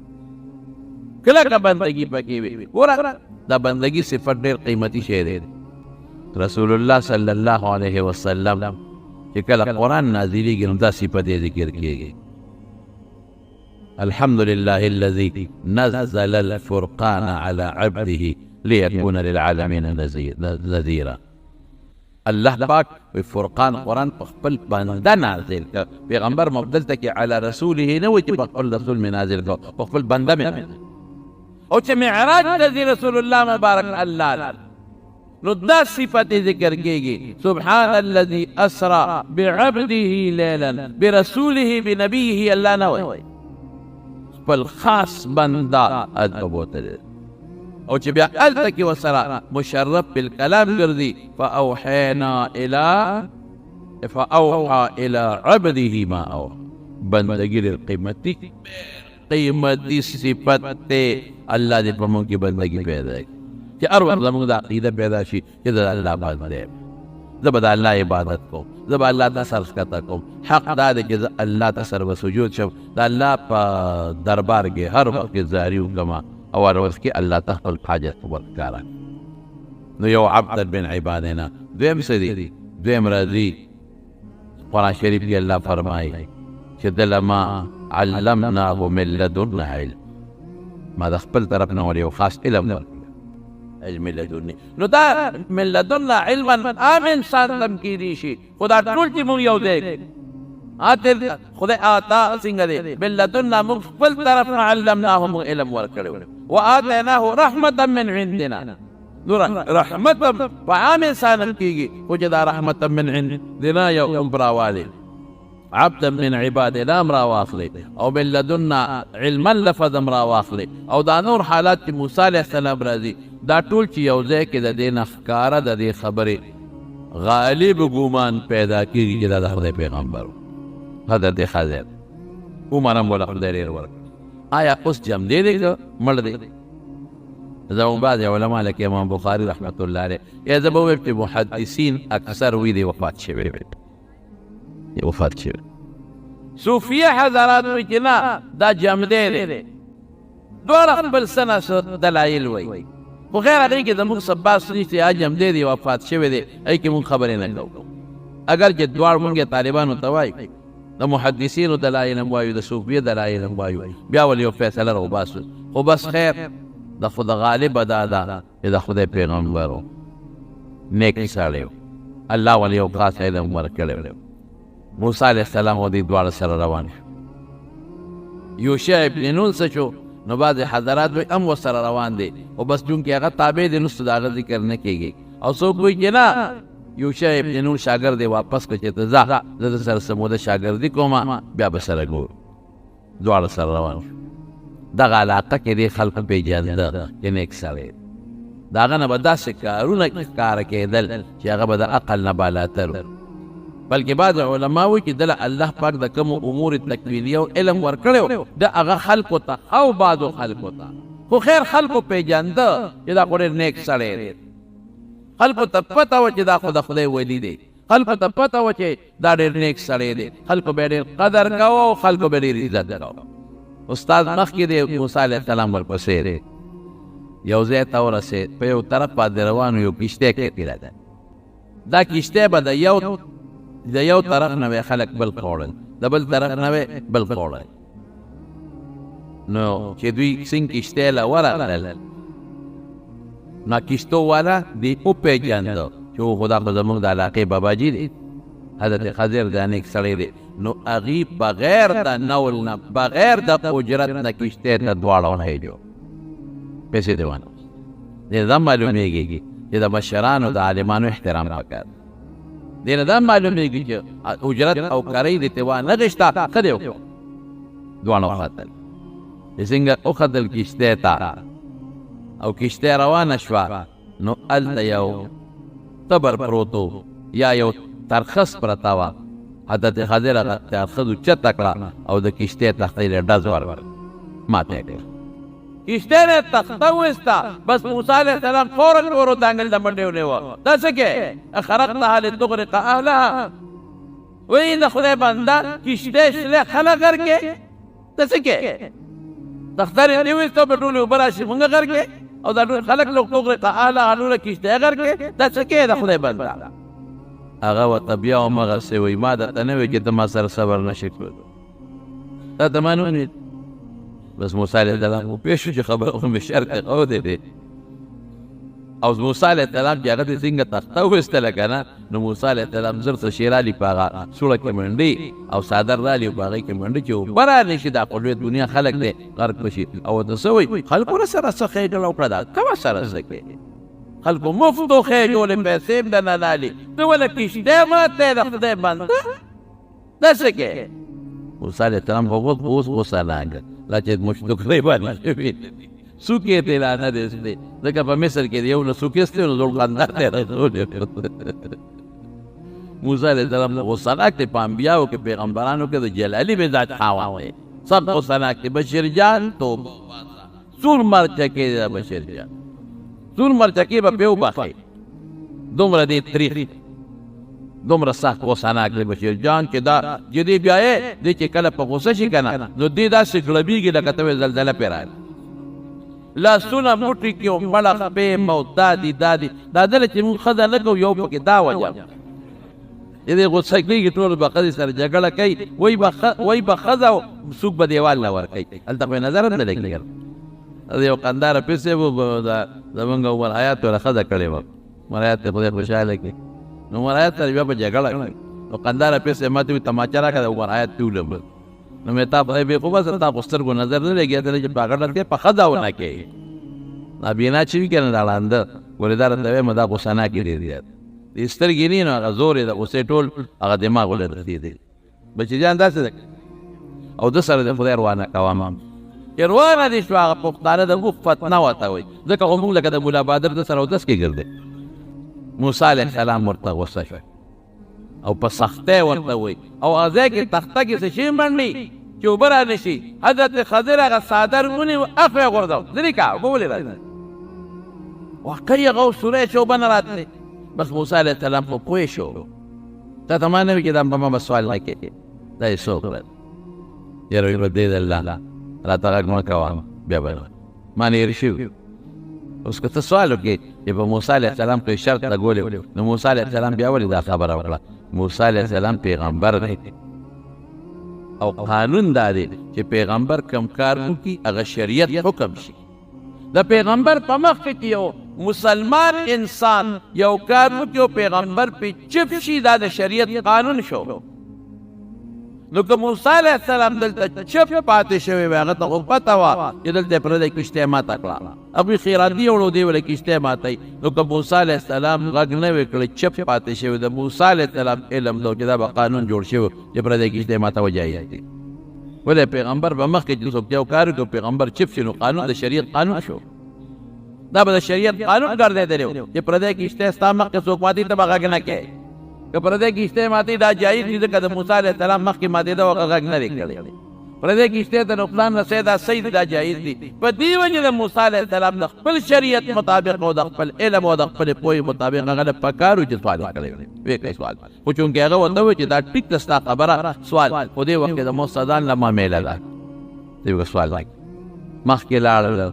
کلکه بندګي پکې وي ګوره دا بندګي صفت ډېر قیمتي شی دی رسول الله صلی الله علیه وسلم چې کله قرآن نازلېږي نو دا صفت یې ذکر کېږي الحمد لله الذي نزل الفرقان على عبده ليكون للعالمين نذيرا الله پاک فرقان قرآن په خپل بنده نازل کړ پیغمبر مبدل ته کې علی رسوله نه و چې په خپل رسول مې نازل کړ په خپل بنده مې او چې معراج ته رسول الله مبارک الله نو دا صفت ذکر کېږي سبحان الذي اسرى بعبده ليلا برسوله بنبيه الله نه وایي خپل خاص بنده هلته بوتلی او چې بیا هلته کې ورسره مشرف بالکلام ګرځي فأوحى إلى عبده ما أوحى بندگی ډېر قیمتي صفت دی الله دې په موږ کې بندګي پیدا کړي چې هر وخت زموږ د عقیده پیدا شي چې د الله بنده یم زه به د الله عبادت کوم زه به الله ته سر ښکته کوم حق دا دی چې زه الله ته سر به سجود شم د الله په دربار کې هر وخت کې زاري وکړم او هر وخت کې الله ته خپل حاجت ورښکاره نو یو عبد من عبادنا دویم څه دی دویم راځي قرآن شریف کې الله فرمایي چې دله ما علمناه من لدنا علم ما د خپل طرف نه ور یو خاص علم علم لدني نو دا من لدنا علما عام انسان تم کیدی شي خدا ټول چې مونږ یو دی خدای آتا څنګه دی من لدنا مونږ خپل طرف نه علمناه مونږ علم ورکړو وآتيناه رحمة من عندنا رحمت په عام انسان کیږي خو چې دا رحمت من عندنا یو براوالی عبدا من عبادنا امرا واخلي او من لدنا علما لفظ امرا واخلي او دا نور حالات چې موسی علیه السلام راځي دا ټول چې یو ځای کې د دې نه ښکاره د دې خبرې غالب ګومان پیدا کېږي چې دا د خدای پیغمبر و حضرت خضر عمر هم وله خدای ډېر ورکړ آیا اوس جم دی دی که مړ دی زموږ بعضې علما لکه امام بخاري رحمت الله علیه یا زه به ووایم چې محدثین اکثر وی دی وفات شوی وفات شوی صوفیه حضرات وایي چې نه دا جمدی دی دواړه خپل څه نه دلایل وایي خو خیر هغې کې زموږ څه بحث نشته یا جمدی دی وفات شوی دی هغې کې مونږ خبرې نه کوو اگر چې دواړه مونږ طالبانو ته وایو د محدثینو دلایل هم وایو د صوفیه دلایل هم وایو بیا ولې یو فیصله راوباسو خو بس خیر د خود غالبه دا ده چې د خدای پیغمبر و نیک سړی و الله ولې یو خاص علم ورکړی و موسی علیه السلام او دې دواړه سره روان شو یوشع ابن نون څه شو نو بعضې حضرات وایي هم ورسره روان دی خو بس چونکې هغه تابع دی نو د هغه ذکر نه کېږي او څوک وایي چې نه یوشع ابن نون شاګرد دی واپس کړه چې ته ځه زه د سره څه موده شاګردي کوم بیا به سره ګورو دواړه سره روان شو دغه علاقه کې دې خلکو پېژانده چې نیک سړی د هغه نه به داسې کارونه ښکاره کېدل چې هغه به د عقل نه بالاتر بلکې بعض علما وایي چې دله الله پاک د کومو امور تکوینیه او علم ورکړی د هغه خلکو ته او بعضو خلکو ته خو خیر خلکو پېژانده چې دا خو ډېر نیک سړی دی خلکو ته پته وه چې دا خو د خدای ولی دی خلکو ته پته وه چې دا ډېر نیک سړی دی خلکو به ډېر قدر کوه او خلکو به ډېر عزت کوه استاد مخکې دی موسی علیه السلام ورپسې دی یو ځای ته ورسېد په یو طرف باندې روان یو کشتی کې ده دا کشتی به د یو طرف نه به خلک بل خوړل د بل طرف نه به بل خوړل نو چې دوی څنګه کشتی له ورغلل نو کشتو والا دی وپېژانده چې خو دا خو زموږ د علاقې باباجي دی حضرت خضر دا نیک سړی دی نو هغې بغیر د نول نه بغیر د اجرت نه کشتی ته دواړه ونهیلو پیسې دې ونه دې دا معلومېږي چې د مشرانو د عالمانو احترام پکار دې نه دا معلومېږي چې اجرت او کرۍ دې ته وانغېشته ښه دې وکړو دواړه وختل چې څنګه وختل کشتی ته او کشتی روانه شوه نو هلته یو تبر پروت و یا یو ترخس پرته وه حضرت خضر هغه ترخس اوچته کړه او د کشتی تختې یې ډز ورکړه ماته یې کړه کشتی نه تخته وایسته بس موسی علیه السلام فورا ورودانګل د منډې ونیوه دا څه کې خرقتها لتغرق اهلها وایي د خدای بنده کشتی شلې خلک غر کې دا څه کې تخته یې وایسته په ټولې اوبه راشي مونږ غر کې او دا ټول خلک لتغرق اهلها نوره کشتی غر کې دا څه کې د خدای بنده هغه ورته بیا همغسې وایي ما درته نه وایي چې ته ما سره صبر نشې کولی دا ته ما نه ونید بس موسی علیه السلام وپوه شو چې خبره خو مې شرط قودې دی او موسی علیه السلام چې هغه دې څنګه تخته وویستله که نه نو موسی علیه السلام زر څه شی رالي په هغه سوړه کې منډې او څادر رالي په هغې کې منډې چې اوبه رانه شي دا خو لوی دنیا خلک دی غرق بشي او ورته څه وایي خلکو سره څه ښېګڼه وکړه دا کومه سره څه کوې خلکو مفتو ښېګولې پیسې هم درنه رالي ته ولې کشتی ماته د خدای بنده دا څه کوې موسی علیه السلام خو اوس غوسه لاګه لا چې مشتکرې باندې شوي سوکې ته لا نه دی استلی ځکه په مصر کې د یو نه سوکې استلی نو ذوالقندر ته رسولې موسی علیه السلام غصه ناک دی په انبیاو کې پیغمبرانو کې د جلالی مزاج خاوند دی سخت غصه ناک دی بشیر جان توبه وباسه سور مرچکې دی بشیر جان سور مرچکې به پې وبخئ دومره دی تریخ دومره سخت غصه ناک دی بشیر جان چې دا جدي بیا یې دی چې کله په غصه شي که نه نو دی داسې ګړبېږي لکه ته وې زلزله پې راغله لاسونه موټي کې مړه خپې مو دادي دا دله چې مونږ ښځه نه کوو یو پکې دا وجه دې غصه کېږي ټول به ښځې سره جګړه کوي وایي به ښځه څوک به دیوال نه ورکوي هلته خو یې نظر هم نه دی کېږي یو قنداره پسې و زمونږ عمر حیات ورله ښځه کړې وه عمر حیات ته خدای خوشحاله کړي نو عمر حیات سره بیا به جګړه کړي نو قنداره پسې ما ته وي تماچه راکړه د عمر حیات تولم نو مې تا خدای بې خوبه سره تا خو سترګو نظر نه لګي ته چې په غټه کې په ښځه ونه کوي نابینا چې وي که نه دا ړانده ګورې دا راته وایم دا غوسه ناکې ډېر زیات د سترګې نه نو هغه زور یې د غوسې ټول هغه دماغ ولې رسېدی بچي جان داسې ده او ده سره د خدای روانه کوم چې روانه دې شوه هغه پښتانه د اوف فتنه ورته وایي ځکه خو موږ لکه د ملا بهادر ده سره اودس کې ګرځې موسی علیه السلام ورته غوسه شوی او په سختۍ ورته وایي او هغه ځای کې تخته کې څه شي منډي چې اوبه را نه شي حضرت خضر هغه څادر ونیو اخ یې غورځاو لرې که اوبه ولې راځي واقعي هغه سوری چې اوبه نه راتلې بس موسی علیه السلام خو پوه شو تا ته ما نه وي چې دا په ما به سوال نه کوې دا یې څوک کړل یاره ویل دې د الله راته غږ مه کوه بیا به ما نه هېر شوي اوس که ته سوال وکړې چې په موسی علیه السلام خو یې شرط لګولی نو موسی علیه السلام بیا ولې دا خبره وکړه موسی علیه السلام پیغمبر دی او قانون دا دی چې پیغمبر کم کار وکړي هغه شریعت حکم شي د پیغمبر په مخ کې یو مسلمان انسان یو کار وکړي او پیغمبر پې چپ شي دا د شریعت قانون شو نو که موسی علیه السلام دلته چپ پاتې شوی وی هغه ته خو پته وه چې دلته یې پردی کښتۍ ماته کړه ابوی خیراتي وړو دی ویله کښتۍ ماتوي نو که موسی علیه السلام غږ نه وی کړی چپ پاتې شوی د موسی علیه السلام علم ده چې دا به قانون جوړ شوی چې پردی کښتۍ ماته وجایز دي ولې پیغمبر به مخکې چې څوک یو کار وکړي پیغمبر چپ شي نو قانون د شریعت قانون شو دا به د شریعت قانون ګرځېدلی و چې پردی کښتۍ ستا مخکې څوک ماتي ته به غږ نه کوې که پردی کښتۍ ماتي دا جایز دي ځکه د موسی علیه السلام مخکې ماتېده او غږ نه دی کړی پردی کښتۍ ته نقصان رسوي دا صحیح دي دا جایز دي په دې وجې د موسی علیه السلام د خپل شریعت مطابق او د خپل علم او د خپلې پوهې مطابق هغه له پکار و چې سوال وکړی ویې کړی سوال خو چونکې هغه ورته وویل چې دا ټیک ده ستا خبره سوال خو دې وخت کې د مستدان له معامله ده دوی سوال مخکې لاړل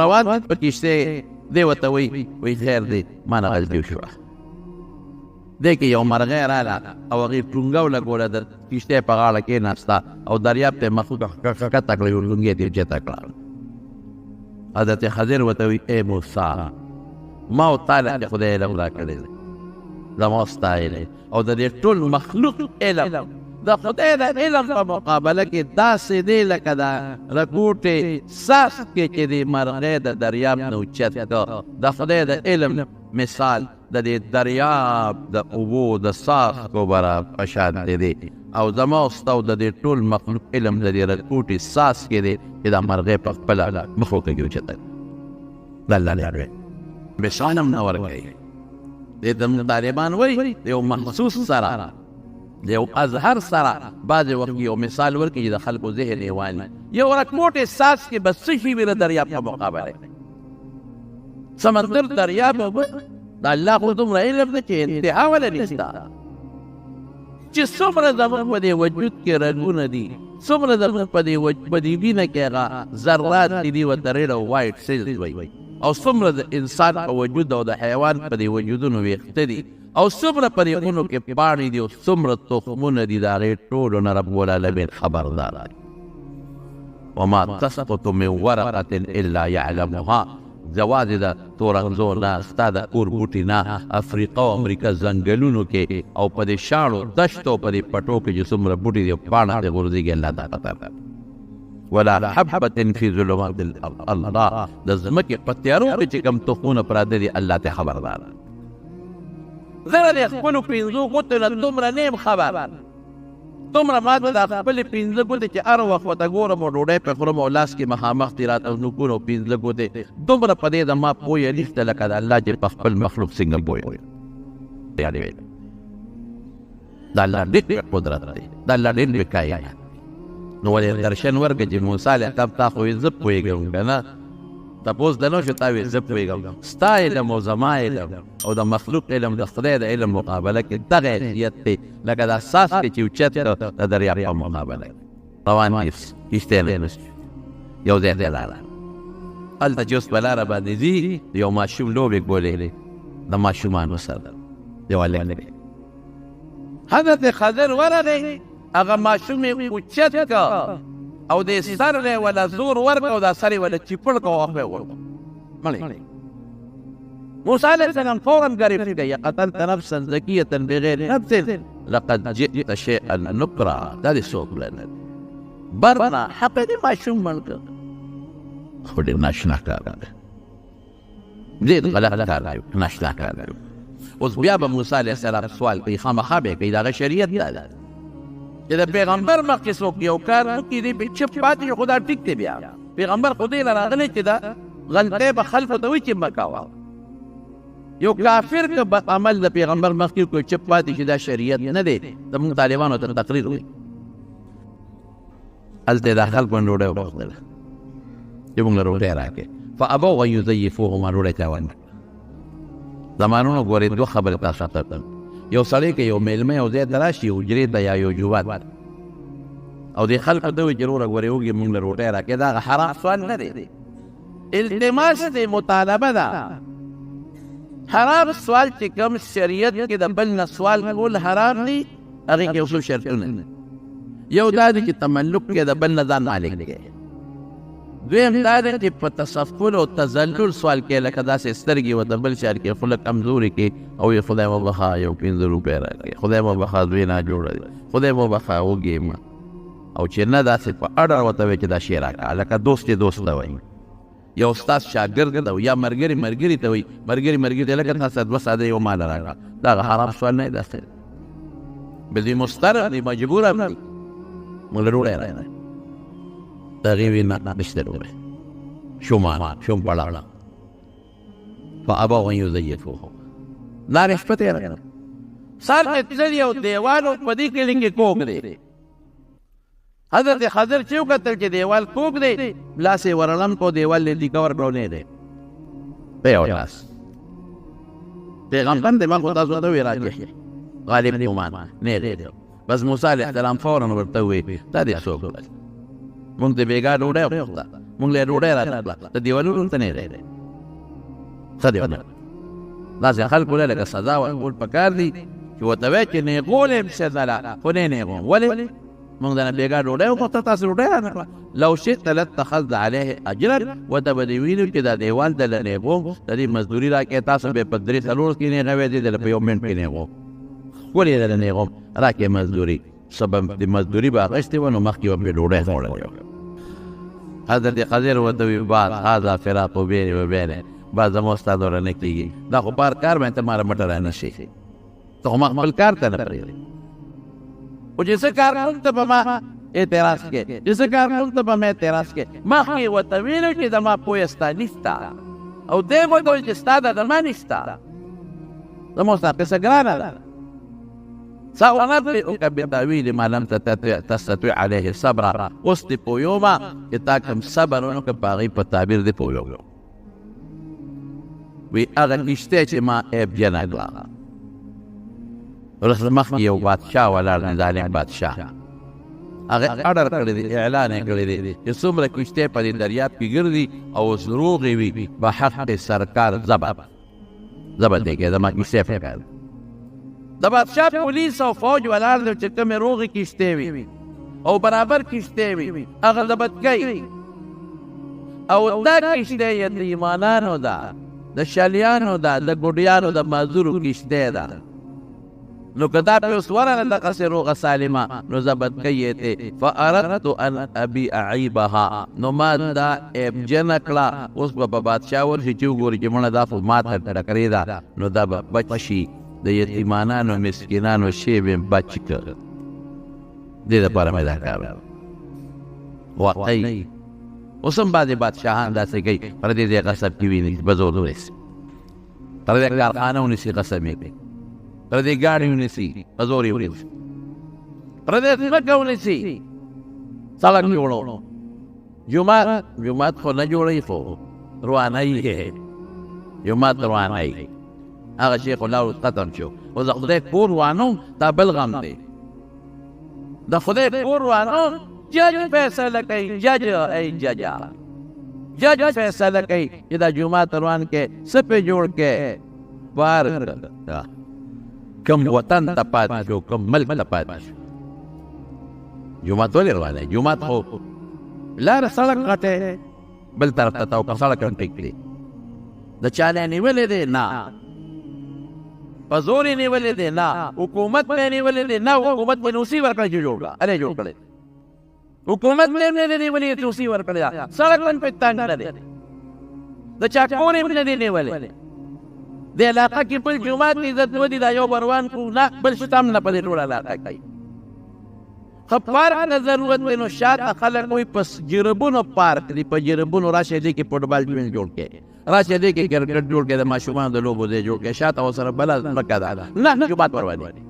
روان په کښتۍ دې ورته وایي خیر دی ما نه غلطي وشوه دی کې یو مرغۍ راله او هغې ټونګه ولګوله د کښتۍ په غاړه کېناسته او دریاب ته یې مخ ښکته کړه یو ټونګې ته یې اوچته کړه حضرت خضر ورته وایي ای موسی ما او تا له خدای علم راکړی دی زما ستا علم او د دې ټول مخلوق علم د خدای د علم په مقابله کې داسې دی لکه د رکوټې ساس کې چې د مرغۍ د دریاب نه اوچت کړه د خدای د علم مثال د دې دریاب د اوبو د څاڅکو په شان دی او زما او ستا د دې ټول مخلوق علم د دې رکوټې ساس کې دی چې دا مرغۍ په خپله مخو کې اوچته د الله لپاره مثال هم نه ورکوي دې ته طالبان وایي د یو مخصوص سره د یو اظهر سره بعضې وخت یو مثال ورکړي چې د خلکو ذهن یې واني یو رکوټې ساس کې به څه شي وي د دریاب په مقابله سمندر دریاب د الله خو دومره علم ده چې انتها ولا نشته چې څومره زموږ په دې وجود کې رنګونه دي څومره زموږ په دې وینه کې هغه ذرات دي ورته ریډ او وایټ سیلز وایي او څومره د انسان په وجود او د حیوان په دې وجودونو ویښته دي او څومره په دې خونو کې پاڼې دي او څومره تخمونه دي د هغې ټولو نه رب العالمین خبردار دی وما تسقط من ورقة الا يعلمها جواز د تورغزو نه ستا د کور بوټي نه افریقا او امریکا ځنګلونو کې او په دې شاړو دشتو په دې پټو کې چې څومره بوټي دي پاڼه دې غورځېږي الله ته پته ده ولا حبة في ظلمات الارض الله د ځمکې په تیارو کې چې کوم تخمونه پراته دي الله ته خبردار زه د خپلو پنځو غوټو نه دومره نه یم خبر دومره ما ته دا خپلې پنځه ګوتې چې هر وخت ورته ګورم او ډوډۍ پې خورم او لاس کې مخامخ دي راته نوکونه او پنځه ګوتې دومره په دې زما پویه نشته لکه د الله چې په خپل مخلوق څنګه پویه دا الله ډېر قدرت دی دا الله ډېر لوی کائنات نو ولې درشن ورکړه چې موسی علیه السلام تا خو یې زه پوهېږم که نه تپوس د نه شو تا وې زه پوهېږم ستا علم او زما علم او د مخلوق علم د خدای د علم مقابله کې دغه حیثیت دی لکه دا ساس دی چې اوچت د دریاب په مقابله کې روان دي کښتۍ نه یو ځای ته لاړه هلته چې اوس په لاره باندې ځي یو ماشوم لوبې کولې د ماشومانو سره یو هلک حضرت خضر ورغی هغه ماشوم یې اوچت که او د سر نه ولا زور ورکړه او دا سر یې ولا چپړ که او هغه یې ورکړه مړی موسی علیه السلام فورا ګرفتار کړه قتلت نفسا زکیة بغیر نفس لقد جئت شیئا نکرا دا دې څوک لنه برنا حق دې ماشوم مړ کړه خو ډېر ناشنا کار دی ډېر غلط کار دی ناشنا کار دی اوس بیا به موسی علیه السلام سوال کوي خامخا به یې کوي د هغه شریعت دا ده چې د پیغمبر مخکې څوک یو کار وکړي دی به چپ پاتې شي خو دا ټیک دی بیا پیغمبر خو دې له راغلی چې دا غلطۍ به خلکو ته وایي چې مه کوه یو کافر که بد عمل د پیغمبر مخکې کوي چپ پاتې شي دا شریعت نه دی زموږ طالبانو ته تقریر وایي هلته یې دا خلکو ډوډۍ وغوښتله چې موږ له ډوډۍ راکړې فابوا ان یضیفوهما ډوډۍ چا ونه زمانونو ګورې دوه خبرې تاسو ته کړم یو سړی که یو میلمه یو ځای ته راشي حجرې ته یا یو جومات او دې خلکو ته وایي چې وروره ګورې وږي موږ له ډوډۍ راکړې دا هغه حرام سوال نه دی التماس دی مطالبه ده حرام سوال چې کوم شریعت کې د بل نه سوال کول حرام دي هغې کې اصول شرطونه یو دا دی چې تملک کې د بل نه ځان مالک دی دویم دا دی چې په تصفل او تذلل سوال کې لکه داسې سترګې و د بل شهر کې خلک کمزوري کې او یې خدای مو بخا یو 15 روپۍ راکړي خدای مو بخا دوی نه جوړه دی خدای مو بخا وږې ما او چې نه داسې په اډر ورته وایي چې دا شی راکړه لکه دوست یې دوست ته وایي یو استاد شاګرد ته یا مرګري ته وایي مرګري ته لکه تاسو دوه ساده یو مال راکړه دا حرام سوال نه دی داسې بل دې مضطر دی مجبور هم دی موږ له ډوډۍ راکړه هغې ویل نه نشته ډوډۍ شوم ولاړه فابوا ان یضیفوهما لارې شپه تېره کړه سر ته تللي او دیوال په دې کلي کې کوږ دی حضرت خضر چې وکتل چې دیوال کوږ دی لاس یې ورړم کو دیوال لیدي کور کړو نه دی په یو لاس پیغمبر دې ما خو تاسو ته وی راځي غالب نیومان نه دی بس موسی علیه السلام فورا ورته وی دا دې څوک مونږ د بېګا ډوډۍ وخوړه مونږ له ډوډۍ راکړه د دیوالونو ته نه دی څه دی ونه داسې خلکو له لکه سزا ورکول پکار دي چې ورته وایي چې نیغول یې مشدله خو نه نیغوم ولې مونږ د بېګا ډوډۍ وخوړه تاسو ډوډۍ رانکړه لو شئت لاتخذت علیه اجرا ورته به دې ویلو چې دا دیوال دله نیغوم د دې مزدوري راکړې تاسو به په 3-4 کې نیغوې دې دله په یو منټ کې نیغوم ولې یې دله نیغوم راکړې مزدوري سبب د مزدوري به اخیستې وه نو مخکې به مې ډوډۍ خوړلې حضرت خضر ورته وایي بعد هذا فراق بیني و بینه بعد زما ستا دوره نه کېږي دا خو بار کار باندې ته ماره مټه رانه شي ته خو ما خپل کار ته نه پرېږدې خو چې څه کار کوم ته به ما اعتراض کې چې څه کار کوم ته به ما اعتراض کې مخکې ورته ویلو چې زما پویه ستا نشته او دی به ورته وایي چې ستا ده زما نشته زما ستا قصه ګرانه ده سأنبئك بتأويل ما لم تستطع عليه الصبر اوس دې پوهیږم چې تا کوم صبر ونه کړ په هغې په تعبیر دې پوهیږم وی هغه کښتۍ چې ما ابجنه کړه وروسته مخکې یو بادشاه ولاړ دی ظالم بادشاه هغه اډر کړی دی اعلان یې کړی دی چې څومره کښتۍ په دې دریاب کې ګرځي او اوس روغې وي به حق سرکار ضبط دی که زما کښتۍ فکر د بادشاه پولیس او فوج ولاړ دی چې کومې روغې کښتۍ وي او برابر کښتۍ وي هغه ضبط کوي او دا کښتۍ یتیمانانو ده د شلیانو ده د ګوډیانو د معذورو کښتۍ ده نو که دا پې اوس ورغله دغسې روغه سالمه نو ضبط کوي یې فاردت ان ابیع عیبها نو ما دا ابجنه کړه اوس به په بادشاه ورشي چې وګوري چې مړه دا خو ماته ډکرې ده نو دا به بچ شي د یتیمانانو مسکینانو شی به بچ کړ دې دپاره مې دا کار واقعي اوس هم بعضې بادشاهان داسې کوي پردې ځای غصب کې ویني په زور ونیسي پردې کارخانه ونیسي غصب یې کوي پردې ګاډي ونیسي په زور یې ونیسي پردې ځمکه ونیسي سړک جوړو جومات خو نه جوړوي خو روانوي یې جومات روانوي هغه شیخ الله ختم شو اوس د خدای کور وانوم دا بل غم دی د خدای کور وانوم جج فیصله کوي جج فیصله کوي چې دا جومات روان کې څه پې جوړ کې بار کم وطن ته پاتې شو کم ملک ته پاتې شو جومات ولې روانوي جومات خو لاره سړک غټی بل طرف ته او که سړک هم پرېږدي د چا نه نیولې دی نه په زور یې نیولې دی نه حکومت پې نیولې دی نه حکومت پې نوسي ورکړی چې جوړ کړه ارې جوړ کړی حکومت پې نه دی نیولې نوسي ورکړی ده سړک هم پې تنګ نه دی د چا کور یې نه دی نیولې د علاقه کې بل جومات عزت ودي دا یو بروان کړو نه بل شته هم نه په دې ټوله علاقه کې خو پارک نه ضرورت دی نو شاته خلک وایي په جربونو پارک دی په جربونو راشئ دې کې فوټبال ټیم جوړ کړې راشئ دې کې کرکټ جوړ کړې د ماشومانو د لوبو ځای جوړ کړې شاته ورسره بله ځمکه ده نه جومات ورونې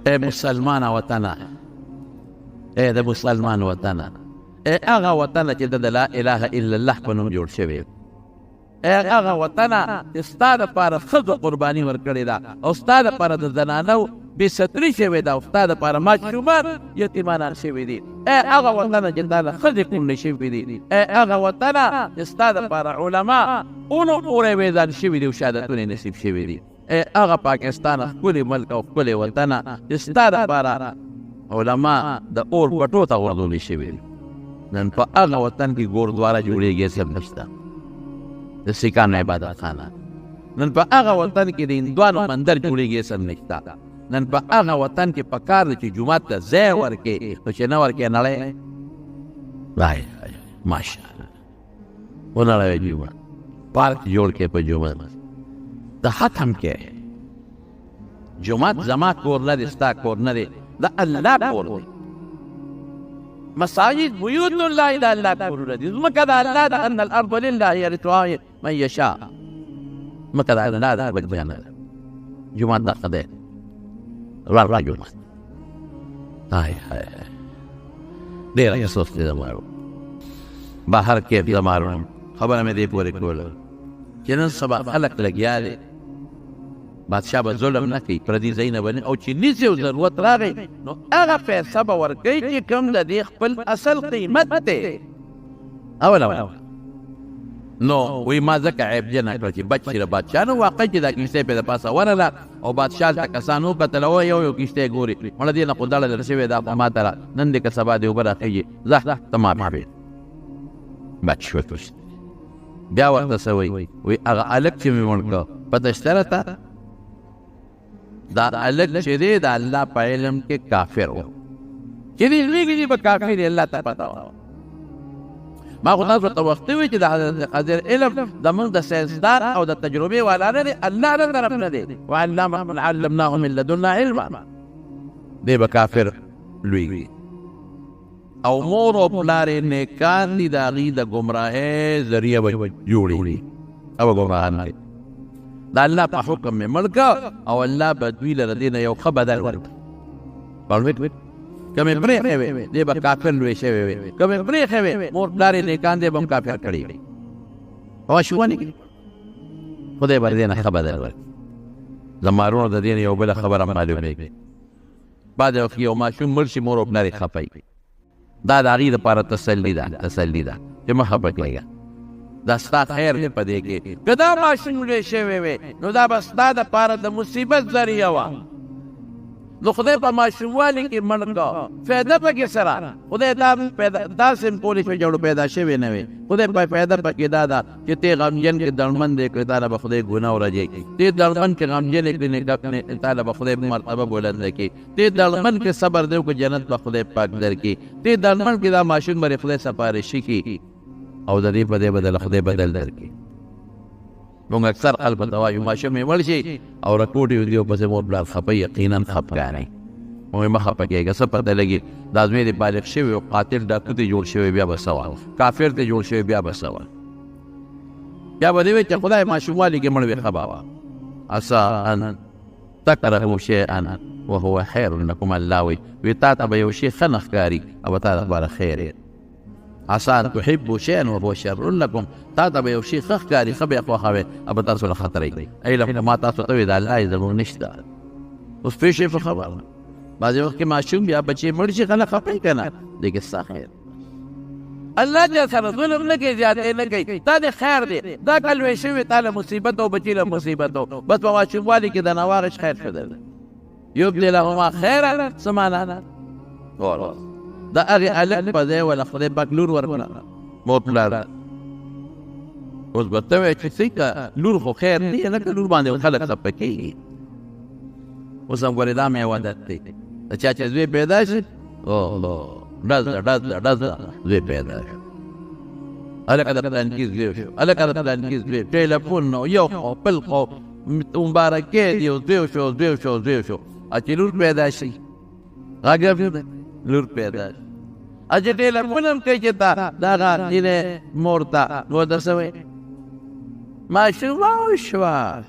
ای مسلمانه وطنه ای د مسلمان وطنه ای هغه وطنه چې د لا اله الا الله په نوم جوړ شوی ای هغه وطنه چې ستا دپاره ښځو قرباني ورکړې ده او ستا دپاره د زنانو بې ستري شوې ده او ستا دپاره ماشومان یتیمانان شوي دي ای هغه وطنه چې تا له ښځې کونډې شوي دي ای هغه وطنه چې ستا دپاره علما اونو پورې ویزان شوي دي او شهادتونه نصیب شوي دي ای هغه پاکستان ښکلې ملک او ښکلې وطنه چې ستا دپاره علما د اور پټو ته غورځولي شوي دي نن په هغه وطن کې ګوردواره جوړېږي هېڅ هم نشته د سیکانو عبادت خانه نن په هغه وطن کې د هندوانو مندر جوړېږي هېڅ هم نشته نن په هغه وطن کې پکار دی چې جومات ته ځای ورکړې نو چې نه ورکړې نړۍ ماشاءالله ونړوې جومات پارک جوړ کړې په جومات د ختم کې جومات زما کور نه دی ستا کور نه دی د الله کور دی مساجد بیوت الله د الله کورونه دي ځمکه د الله ده ان الارض لله یرثها من یشاء ځمکه د الله ده بیان جومات د خدای را جومات ډېر افسوس دی زمارو بهر کې زمارو خبره مې دې پورې کوله چې نن سبا خلک لګیا دي بادشاه به ظلم نه کوي پردي ځای نه بني او چې نیسي او ضرورت راغی نو هغه پیسه به ورکوي چې کوم د دې خپل اصل قیمت دی اوله نو وی ما ځکه عیبجنه کړه چې بچ شي له بادشاه نو واقع چې دا کښتۍ پې د پاسه ورله او بادشاه ته کسان وکتل او یو کښتۍ ګوري مړه دې نه خو دړه در شوې ده ما ته نن دې که سبا دې اوبه راخېږي ځه ته ما پېښې بچ شوه بیا ورته څه وایي وایي هغه هلک چې مې مړ کړه پته شته راته دا هلک چې دی د الله په علم کې کافر و چې دی لږ به کافر دی الله ته پته وه ما خو تاسو ته وختي وي چې د حضرت خضر علم زموږ د ساینسدان او د تجربې والا نه دی الله نه طرف نه دی وعلمه من علمناه من لدنا علما دی به کافر لوی او مور او پلار یې نیکان دي د هغې د ګمراهۍ ذریعه به جوړي او ګمراهان دي د الله په حکم مې مړ که او الله به دوی لره دې نه یو ښه بدل ورکړي که مې پرېښې وې دی به کافر لوی شوی وې که مې پرېښې وې مور پلار یې نیکان دی به هم کافر کړي وي هوا شوانې کړي خدای به دې نه ښه بدل ورکړي زمارونو د دې نه یو بله خبره معلومېږي بعد وخت یو ماشوم مړ شي مور او پلار یې خفه وي دا د هغې دپاره تسلي ده چې مه خفه کېږه دا ستا خیر دی په دې کې که دا ماشوم لوی شوی وې نو دا به ستا دپاره د مصیبت ذریعه وه نو خدای په ماشوموالي کې مړ کړه فایده پکې سره خدای داسې پولیس په جوړو پیدا شوې نه وې خدای په فایده پکې دا ده چې ته غمجن کې دړمن دی کړې تا له به خدای ګناه ورجوي ته دړمن کې غمجن کړې تا له به خدای مرتبه بلنده کړي ته دړمن کې صبر دی که جنت به خدای پاک درکړي ته دړمن کې دا ماشوم به خدای سپارشي کړي او د دې په دې بدله خدای بدل درکړي مونږ اکثر خلک ته وایو ماشوم یې مړ شي او رکوټ یې ودي او پسې مور پلار خفه یقینا خفګانئ مونږ مه خفه کېږه څه پته لګي دا زوی دې بالغ شوی او قاتل ډاکو ته جوړ شوی بیا به څه وه کافر ته جوړ شوی بیا به څه وه بیا به دې وایي چې خدای ماشوموالي کې مړ وي ښه بابا عسى ان تکرهوا شیئا وهو خیر لکم الله وی تا ته به یو شي ښه نه ښکاري او تا لپاره خیر یې عسى ان تحبوا شيئا وهو شر لكم تا ته به یو شي ښه ښکاري ښه به یې خوښوئ او به تاسو له خطره وي علم ما تاسو ته وي د الله یې زموږ نشته اوس پوه شئ په خبره بعضې وخت کې ماشوم بیا بچې مړ شي خلک خفه یې که نه دې کې ستا خیر الله چا سره ظلم نه کوي زیاتې نه کوي دا د خیر دی دا که لوی شوي تا له مصیبت او بچي له مصیبت او بس په ماشوموالي کې د نواغش خیر ښه دی یبدي لهما خیرا څه معنا ده دا هغې هلک په ځای وله خدای پاک لور ورکړه مور پلار اوس به ته وایې چې څه که لور خو خیر دی لکه لور باندې خلک خفه کېږي اوس هم ګورې دا مې عادت دی د چا چې زوی پیدا شي ډز زوی پیدا شو هلکه د پلانکي زوی شو هلکه د پلانکي زوی ټیلیفون نو یو خو بل خو مبارکې دی او زوی شو چې لور پیدا شي غږ لور پیدا شي چې ټیلیفون هم کوي چې تا دغه هیلې مور ته نو ده څه وایي ماشومه وشوه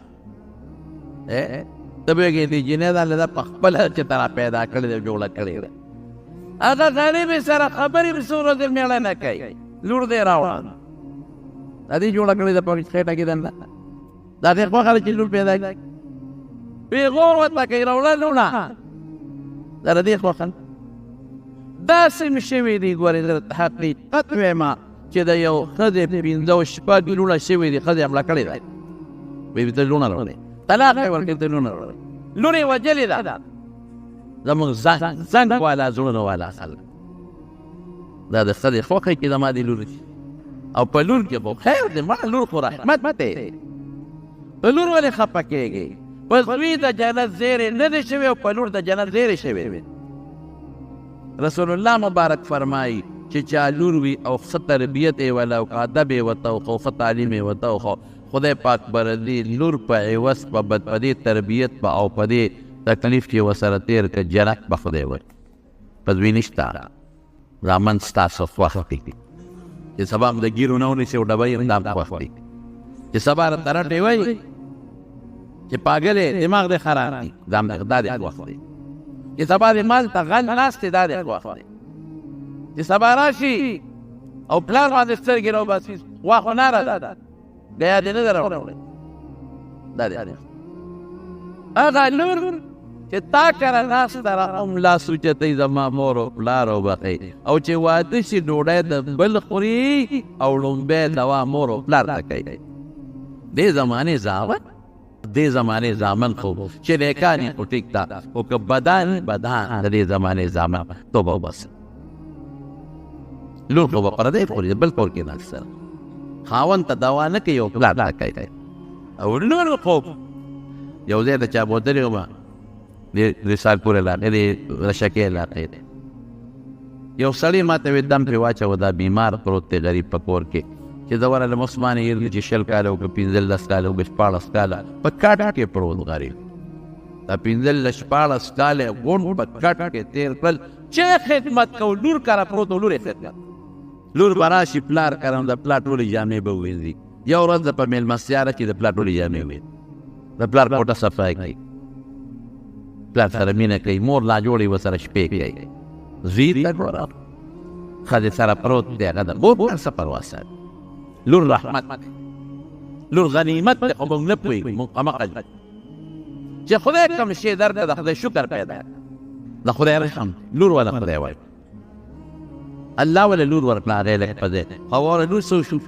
ته به وایې دې جینۍ دا ده په خپله چې تا را پیدا کړې ده جوړه کړې ده هغه غریبې سره خبرې په څو ورځې میړه نه کوي لور دې راوړه دا دې جوړه کړې ده په خېټه کې دنده دا دې خوښه ده چې لور پیدا کړي پیغور ورته کوي راوړه لونه دا د دې خوښه داسې مې شوي دي ګورې زه حقیقت وایم چې د یو ښځې 5 شپږ لونه شوي دي ښځې حمله کړې ده وایي ته لونه راوړې طلاق یې ورکړې ته لونه راوړې لور یې وجلې ده زموږ زنګ والا زړونه والا خلک دا د ښځې خوښه کې زما د لور شي او په لور کې خو خیر دی ما لور خو رحمت دی په لور ولې خفه کېږي په زوی د جنت زیری نه دی شوی او په لور د جنت زیری شوی رسول الله مبارک فرمایي چې چا لور وي او ښه تربیت یې وله او ادب یې ورته وښه او ښه تعلیم یې ورته وښه خدای پاک به د دې لور په عوض په دې تربیت په او په دې تکلیف چې ورسره تېر کړه جنت به خدای ورکړي په زوی نشته زامن ستاسو خوښ دی چې سبا هم د ګیرو نه ونیسي او ډبه یې هم خوښ دی چې سبا راته رټې وایي چې پاګل یې دماغ دې خراب دی دا دې خوښ دی چې سبا دې مال ته غل ناست دی دا دې خوښ دی چې سبا راشي او پلار باندې سترګې راوباسي وا خو ناره ده ګیا دې نه ده راوړی دا دې هغه لور چې تا کره ناسته هم لاس اوچتوي زما مور او پلار وبخئ او چې واده شي ډوډۍ د بل خوري او لومبی دوا مور او پلار ته کوي دې زمانې زامن خو چې نیکان یې خو ټیک ده خو که بدان د دې زمانې زامن توبه وباسه لور خو به پردی خوري بل کور کې ناست سره خاوند ته دوا نه کوي او پلار ته کوي او لور خو یو ځای ته چا بوتلې ومه د سالپور علاقې د رشکې علاقې دی یو سړی ما ته وې دم پرې واچوه دا بیمار پروت دی غریب په کور کې چې زه ورله مسلمان یې چې 20 کاله وکړه 15 کاله وکړه 14 کاله په کټ کې پروت غریب دا 15 کاله غون په کټ کې تېر کړل چې خدمت کو لور کاره پروت لور یې خدمت لور به راشي پلار کره د پلار ټولې جامې به ووینځي یو ورځ په مېلمستیا چې د پلار ټولې جامې ووینځي د پلار کوټه صفای کوي پلار سره مینه کوي مور لا جوړې ورسره شپې کوي زوی ته ګوره ښځې سره پروت دی هغه د مور پلار څه پروا ساتي لور رحمت لور غنیمت دی خو موږ نه پوهېږو موږ همغه چې خدای کوم شی درکړه د خدای شکر پیدا د خدای رحم لور وله خدای وایي الله وله لور ورکړه هغې لږ په ځای هواره لور څه وشو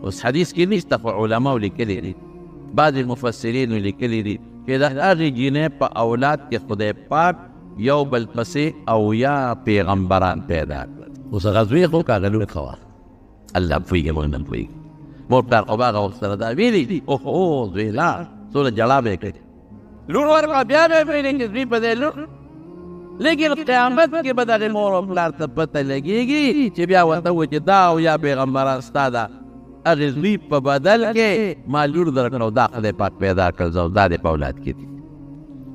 اوس حدیث کې نشته خو علماو لیکلي دي بعضې مفسرینو لیکلي دي چې د هغې جینۍ په اولاد کې خدای پاک یو بل پسې او یا پیغمبران پیدا کړل اوس هغه زوی خو که هغه لور ښه وه الله پوهېږي موږ نه پوهېږي مور پلار خو به هغه وخت سره دا ویلي اوهو زوی لاړ څومره ژړا به یې کړې لور ورکړه بیا به یې ویلې چې زوی په دی لور لیکن قیامت کې به دغې مور او پلار ته پته لګېږي چې بیا ورته ووایي چې دا او یا پیغمبران ستا ده هغې زوی په بدل کې ما لور درکړه او دا خدای پاک پیدا کړل زه دا دې په اولاد کې دي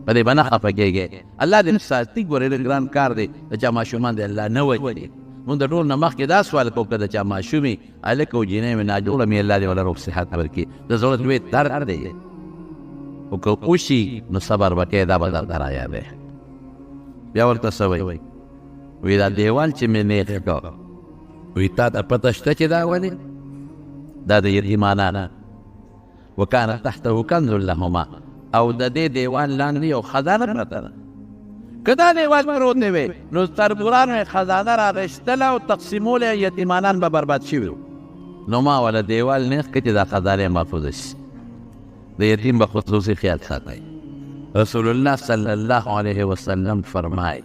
په دې به نه خفه کېږې الله دې ساتي ګورې ډېر ګران کار دی د چا ماشومان دی الله نه وجلي مونږ د ټول نه مخکې دا سوال کوو که د چا ماشوم وي هلک او جینۍ مې ناجوړه مې الله دې وله روغ صحت ورکړي د زړه لوی درد دی خو که وشي نو صبر به کوې دا به درته رایادی بیا ورته څه وایي وی دا دیوال چې مې نیغ کړ وی تا ته پته شته چې دا ولې دا د یتیمانانه وکانه تحته کنز لهما او د دې دیوال لاندې یو خزانه پرته ده که دا دیوال پروت نه وی نو تربورانو یې خزانه را رشتله او تقسیمولی یتیمانان به برباد شوي نو ما وله دیوال نیغ کړ چې دا خزانه محفوظه شي د یتیم به خصوصي خیال ساتئ رسول الله صلی الله علیه وسلم فرمای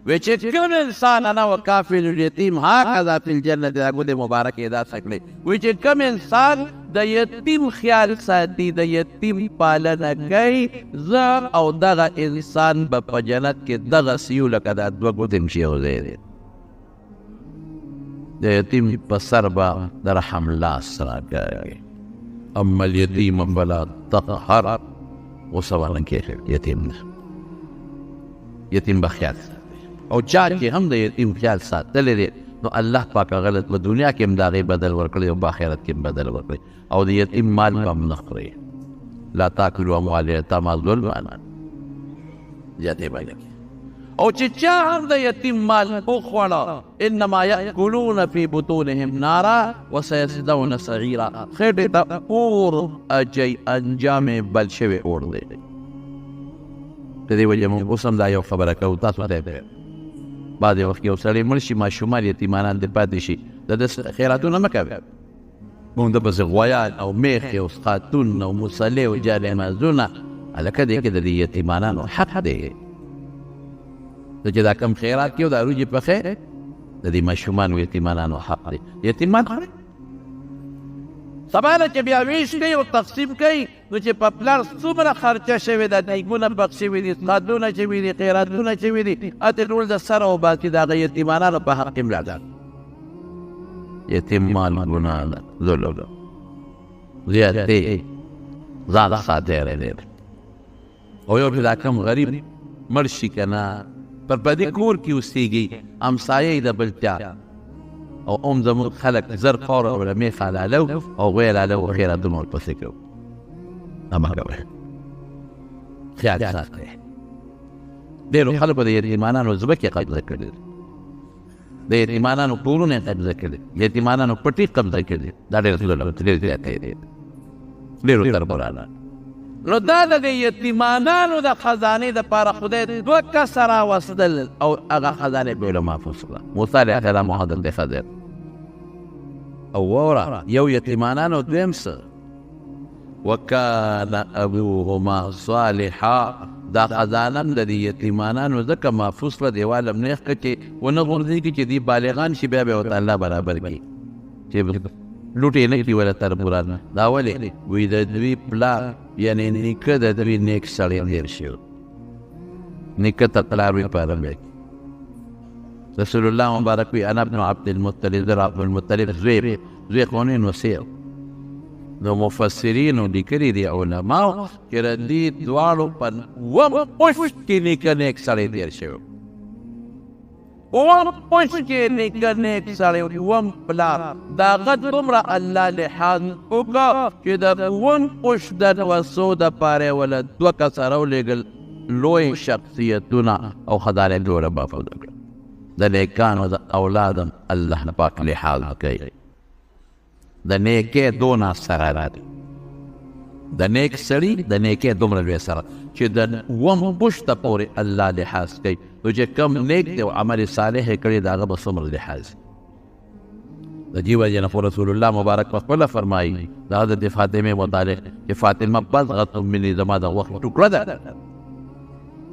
وی چې کوم انسان انا وکافل الیتیم هکذا فی الجنة دا ګل مبارک ادا سکلی وی چې کوم انسان د یتیم خیال ساتي د یتیم پالنه کوي زه او دغه انسان به په جنت کې دغه سیو لکه دا دوه ګوتې شي او ځای دی د یتیم په سر به د رحم لاس راکوي اما الیتیم فلا تقهر وسوالن کې یتیم نه یتیم به خیال او چا چې هم د یتیم خیال ساتلی دی نو الله پاک غلط په دنیا کې هم د هغې بدل ورکړی او په آخرت کې هم بدل ورکړی او د یتیم مال به هم نه خورئ لا تاکلوا اموال الیتامی ظلما زیاتې به نه او چې چا هم د یتیم مال وخوړه انما یأکلون فی بطونهم نارا وسیصلون سعیرا خېټې ته اور اچوي انجام یې بل شوی اور دی د دې وجې موږ اوس هم دا یو خبره کوو تاسو ته بعضې وخت کې یو سړی مړ شي ماشومان یتیمانان دې پاتې شي د ده خیراتونه مه کوې موږ د پسې غویان او میخې او خاتون او مصلې او جانمازونه هلکه دې کې د دې یتیمانانو حق دی ته چې دا کم خیرات کې او دا روجې پخې د دې ماشومانو یتیمانانو حق دی یتیمان سبا نه چې بیا ویش کوي او تقسیم کوي نو چې په پلار څومره خرچه شوې ده دیګونه پک شوي دي قدونه شوي دي خیراتونه شوي دي اتې ټول د سره وباسي د هغه یتیمانانو په حق کې مړه ده یتیم مال ګناه ده ظلم ده زیاتې ځان خاطر دی او یو دا کم غریب مړ شي که نه پر په دې کور کې اوسېږي همسایه د بل چا او زموږ خلک زر فوره وله میخ حلالو او غوی حلالو او خیراتونه ورپسې کوو مه کوئ خیال ساتئ ډېرو خلکو د یتیمانانو ځمکې قبضه کړي د یتیمانانو کورونه یې قبضه کړي د یتیمانانو پټي قبضه کړي دا ډېر زیاتی دی ډېرو تربورانه نو دا د یتیمانانو د خزانې دپاره خدای دوه کسه راوستل او هغه خزانې به یې له محفوظ کړه موسی علیه السلام او حضرت خضر او واوره یو یتیمانانو دویم څه وکان ابوهما صالحا دا خزانه هم د دې یتیمانانو ځکه محفوظ کړه دیوال هم نیغ کړه چې ونه غورځېږي چې دوی بالغان شي بیا به ورته الله برابر کړي چې لوټې نه کړي وله تربوران دا ولې وایي د دوی پلار یعنې نیکه د دوی نیک سړی تېر شوی نیکه ته پلار وي په عربی کې رسول الله مبارک وي انا ابن عبدالمطلب زه عبدالمطلب زوی قونین وسیع نو مفسرینو لیکلي دي علماو چې د دې دواړو په اووم پوشت کې نیکه نیک سړی تېر شوی اووم پوشت کې نیکه نیک سړی اووم پلار د هغه دومره الله لحاظ وکړه چې د اووم پوشت د وسو دپاره یې وله دوه کسه راولېږل لوی شخصیتونه او خزانې جوړه محفوظه کړه د نیکانو د اولادم الله پاک لحاظ کوي د نیکې دونه سره دی د نیک سړي د نیکې دومره لوی سره چې د اووم پوشته پورې الله لحاظ کوي نو چې کم نیک دی او عمل صالح یې کړی د هغه به څومره لحاظ د دې وجې نه رسول الله مبارک پخپله فرمایي د حضرت فاطمې متعلق چې فاطمه بضعة مني زما د وخت ټوکړه ده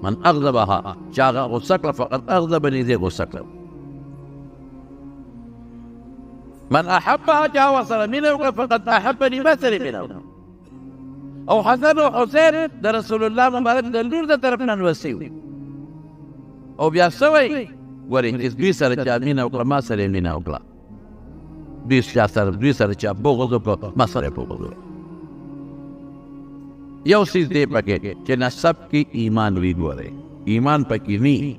من اغضبها چې هغه غصه کړه فقط اغضبني زه غصه کړم من احبها چې هغه ورسره مینه وکړه فقط احبني ما سره مینه وکړه او حسن او حسین د رسول الله مبارک د لور د طرف نه نوسي او بیا څه وایي ګورې چې دوی سره چا مینه وکړه ما سره یې مینه وکړه دوی سره چا بغض وکړو ما سره بغض وکړو. یو څیز دی پکې چې نسب کې ایمان وي. ګورئ ایمان پکې نی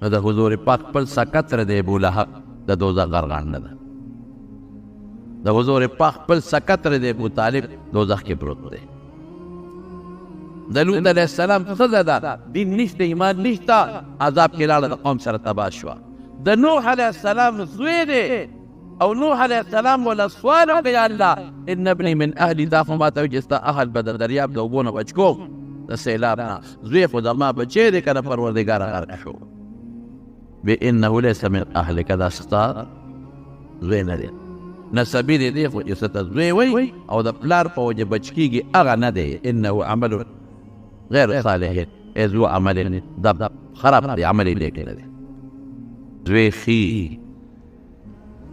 نو د حضور پاک خپل سکت دی ابولهب د دوزخ غرغنده ده. د حضور پاک خپل سکت دی ابو طالب دوزخ کې پروت دی. د لوط علیه السلام ښځه ده دین نشته ایمان نشته عذاب کې لاړه د قوم سره تباه شوه. د نوح علیه السلام زوی دی او نوح علیه السلام ولا سوال وکړ یا الله ان ابني من اهلي دا خو ماته وایي چې ستا اهل به د دریاب د اوبو نه بچ کوم د سیلاب نه زوی خو زما بچی دی که نه پروردګاره غرق شو. بانه لیس من اهلک دا ستا زوی نه دی نسبي دی خو چې ستا زوی وی او د پلار په وجه بچ کېږي هغه نه دی. انه عمل غیر صالح ذو عمل دا خراب دی عمل یې نیک نه دی. زوی ښي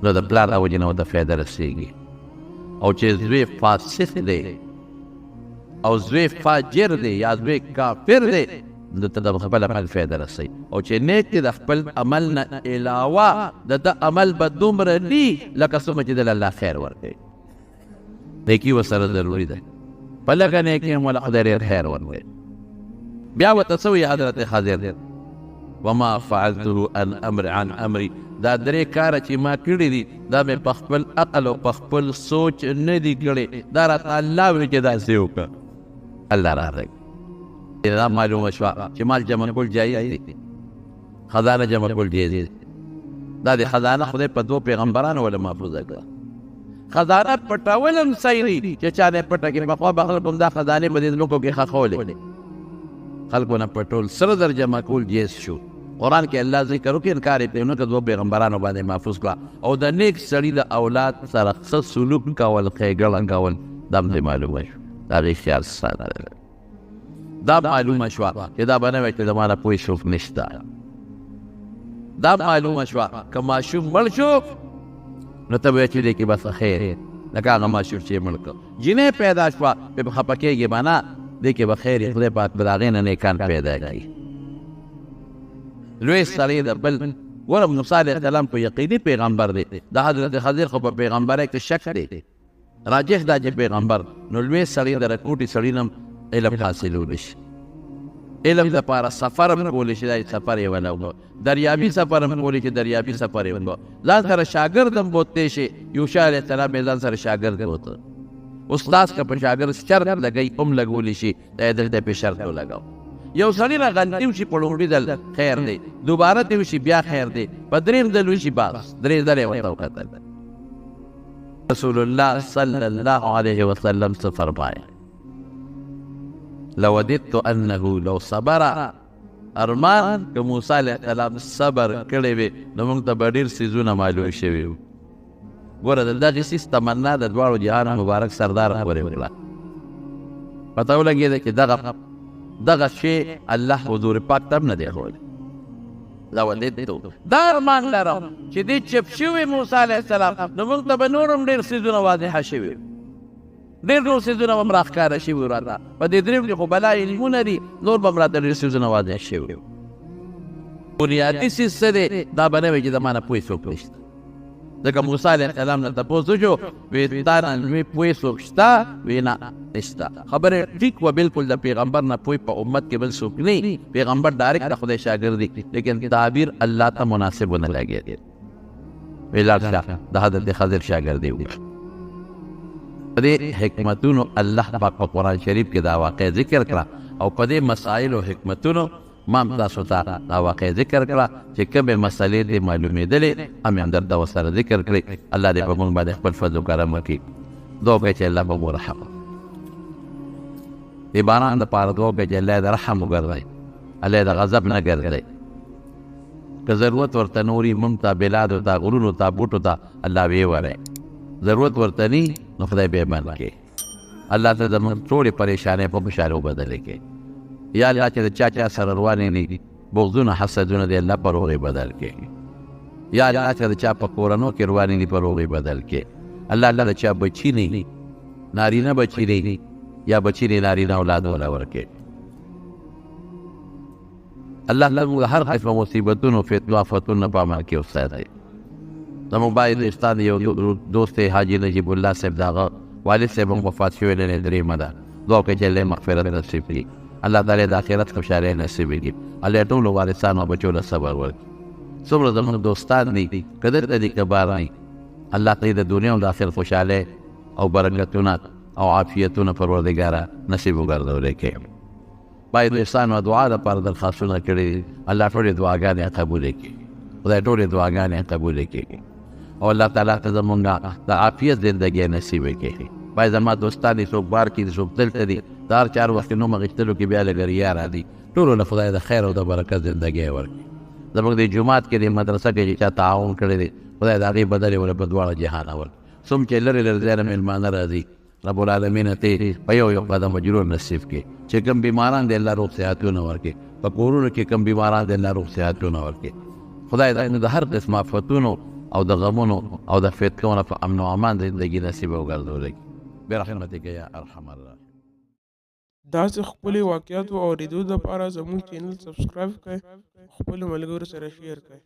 نو د پلار د وجې نه ورته فایده رسېږي او چې زوی فاسق دی او زوی فاجر دی یا زوی کافر دی نو ته د خپل عمل فایده رسوي. او چې نیک دی د خپل عمل نه علاوه د ده عمل به دومره دي لکه څومره چې دله الله خیر ورکوي. نیکي ورسره ضروري ده په لږه نیکي هم له خدای ډېر خیر ورکوي. بیا ورته څه وایي حضرت خضر وما فعلته عن امري دا درې کاره چې ما کړي دي دا مې په خپل عقل او په خپل سوچ نه دي کړي دا راته الله وایي چې داسې وکړه. الله راغی دا معلومه شوه چې مال جمع کول جایز دي خزانه جمع کول جایز دي. دا د خزانه خدای په دوه پیغمبرانو ولا محفوظه کړه. خزانه پټول هم صحیح دي چې چا نه پټه کړي پخوا به خلک هم دا خزانې په دې ځمکو کې ښخولې خلکو نه پټول سره در جمع کول جایز شو. قرآن کې الله ذکر وکړي انکار یې پرې ونه کړه دوه پیغمبرانو باندې محفوظ کړه. او د نیک سړي د اولاد سره ښه سلوک کول ښېګړه کول دا هم معلومه شو. دا هغې خیال ساته دا معلومه شوه چې دا به نه وایي چې زما نه پوه څوک نشته. دا معلومه شوه که ماشوم مړ شو نو ته به وایې چې دې کې بس خیر لکه هغه ماشوم چې یې مړ کړ. جنۍ پیدا شوه بیا به خفه کېږي به نه دې کې به خیر یې خدای پاک به د هغې نه نیکان پیدا کړي. لوی سړی د بل ګوره موسی علیه السلام په یقیني پیغمبر دی. د حضرت خضر خو په پیغمبرۍ کې شک دی راجح دا چې پیغمبر نو لوی سړی د رکوټي سړي نه علم حاصلولی شي. علم دپاره سفر هم کولی شي دا سفر یې ونه دریابي سفر هم کولی چې دریابي سفر یې ونه ځان سره شاګرد هم بوتلی شي. یوشع علیه السلام یې ځان سره شاګرد بوته استاد که په شاګرد شرط لګوي هم لګولی شي دا یې دلته پې شرط ولګاو. یو سړي را غلطي وشي په لومړي ځل خیر دی دوباره دې وشي بیا خیر دی په درېیم ځل وشي بس درې ځله یې ورته وکتل. رسول الله صلی الله علیه وسلم څه فرمایي لوددت انه لو صبر ارمان که موسی علیه السلام صبر کړی وي نو موږ ته به ډېر څیزونه معلوم شوي وو. ګوره د دغې څیز تمنا د دواړو جهان مبارک سردار پورې وکړه. پته ولګېده چې دغه شی الله حضور پاک ته هم نه دی ښولی. لوددت دا ارمان لرم چې دې چپ شوي موسی علیه السلام نو موږ ته به نور هم ډېر څیزونه واضحه شوي ډېر نور څیزونه به هم راښکاره شوي وو راته په دې درېیم کې خو بلا علمونه دي نور به هم راته ډېر څیزونه واضح شوي وو. بنیادي څیز څه دی دا به نه وي چې زما نه پوه څوک نشته. ځکه موسی علیه السلام نه تپوس وشو وی تا نه لوی پوه څوک شته وی نه نشته. خبره ټیک وه بالکل د پیغمبر نه پوه په امت کې بل څوک نه پیغمبر ډایرکټ د خدای شاګرد دی لیکن تعبیر الله ته مناسب ونه لګېد. وی لاړ شه د حضرت خضر شاګرد دی. په دې حکمتونو الله پاک په قرآن شریف کې دا واقع ذکر کړه او په دې مسایلو حکمتونو ما هم تاسو ته دا واقع ذکر کړه چې کومې مسلې دې معلومېدلې هم یې همدلته ورسره ذکر کړې. الله دې په موږ باندې خپل فضل و کرم وکړي. دعا وکړئ چې الله به مو رحم د باران دپاره دعا وکړئ چې الله یې د رحم وګرځوي الله یې د غضب نه ګرځوي. که ضرورت ورته نه وري موږ ته بلادو ته غرونو ته بوټو ته الله ویې وری ضرورت ورته نی نو خدای به بند کړي. الله ته زموږ ټولې پریشانۍ په خوشحالو بدلې کړي. یا الله چې د چا سره روانې نه دي بغضونه حسدونه دی الله په روغې بدل کړي. یا الله چې د چا په کورنو کې روانې دي په روغې بدل کړي. الله د چا بچي نه دي نارینه بچي نه یا بچي نه نارینه اولاد ولا ورکړي. الله موږ هر قسمه مصیبتونو فتنو آفتونو په امان کې وساتي. زموږ باندې یو دوست حاجي نجیب الله صاحب د هغه والد صاحب هم وفات شوی دی، درېیمه ده. دعا وکړئ چې الله یې مغفرت نصیب کړي، الله تعالی د آخرت خوشحالۍ نصیب کړي، الله یې ټولو وارثانو او بچو له صبر ورکړي. څومره زموږ دوستان دي که دلته دي که بهر دي، الله ته د دنیا او د آخرت خوشحالۍ او برکتونه او عافیتونه پروردګاره نصیب وګرځولی کړي. باید دوستانو دعا دپاره درخواستونه کړي دي، الله ټولې دعاګانې قبولې کړي، خدای ټولې دعاګانې قبولې کړي او الله تعالی ته زمونږ د عافیت زندګۍ نصیب کړي. باید زما دوستان دي څوک بار کې دي څوک دلته دي، د هر چار وخت نوم اخیستلو کې بیا لږ ریا راځي، ټولو له خدای د خیر او د برکت زندګۍ ورکړي. زموږ د جومات کې د مدرسه کې چې چا تعاون کړی دی، خدای د هغې بدلې ورله په دواړه جهانه ورکړي. څوم چې لرې لرې ځای نه مېلمانه راځي، رب العالمین ته په یو قدم اجر نصیب کړي. چې کوم بیماران دي الله روغ صحتونه ورکړي، په کورونو کې کوم بیماران دي الله روغ صحتونه ورکړي. خدای د هر قسم آفتونو او د غمونو او د فتنو نه په امن او امان زندګي نصیب وګرځولی برحمتک یا ارحم الراحمین. داسې خپلې واقعاتو او اورېدو لپاره زموږ چینل سبسکرایب کړئ، خپلو ملګرو سره شیر کړئ.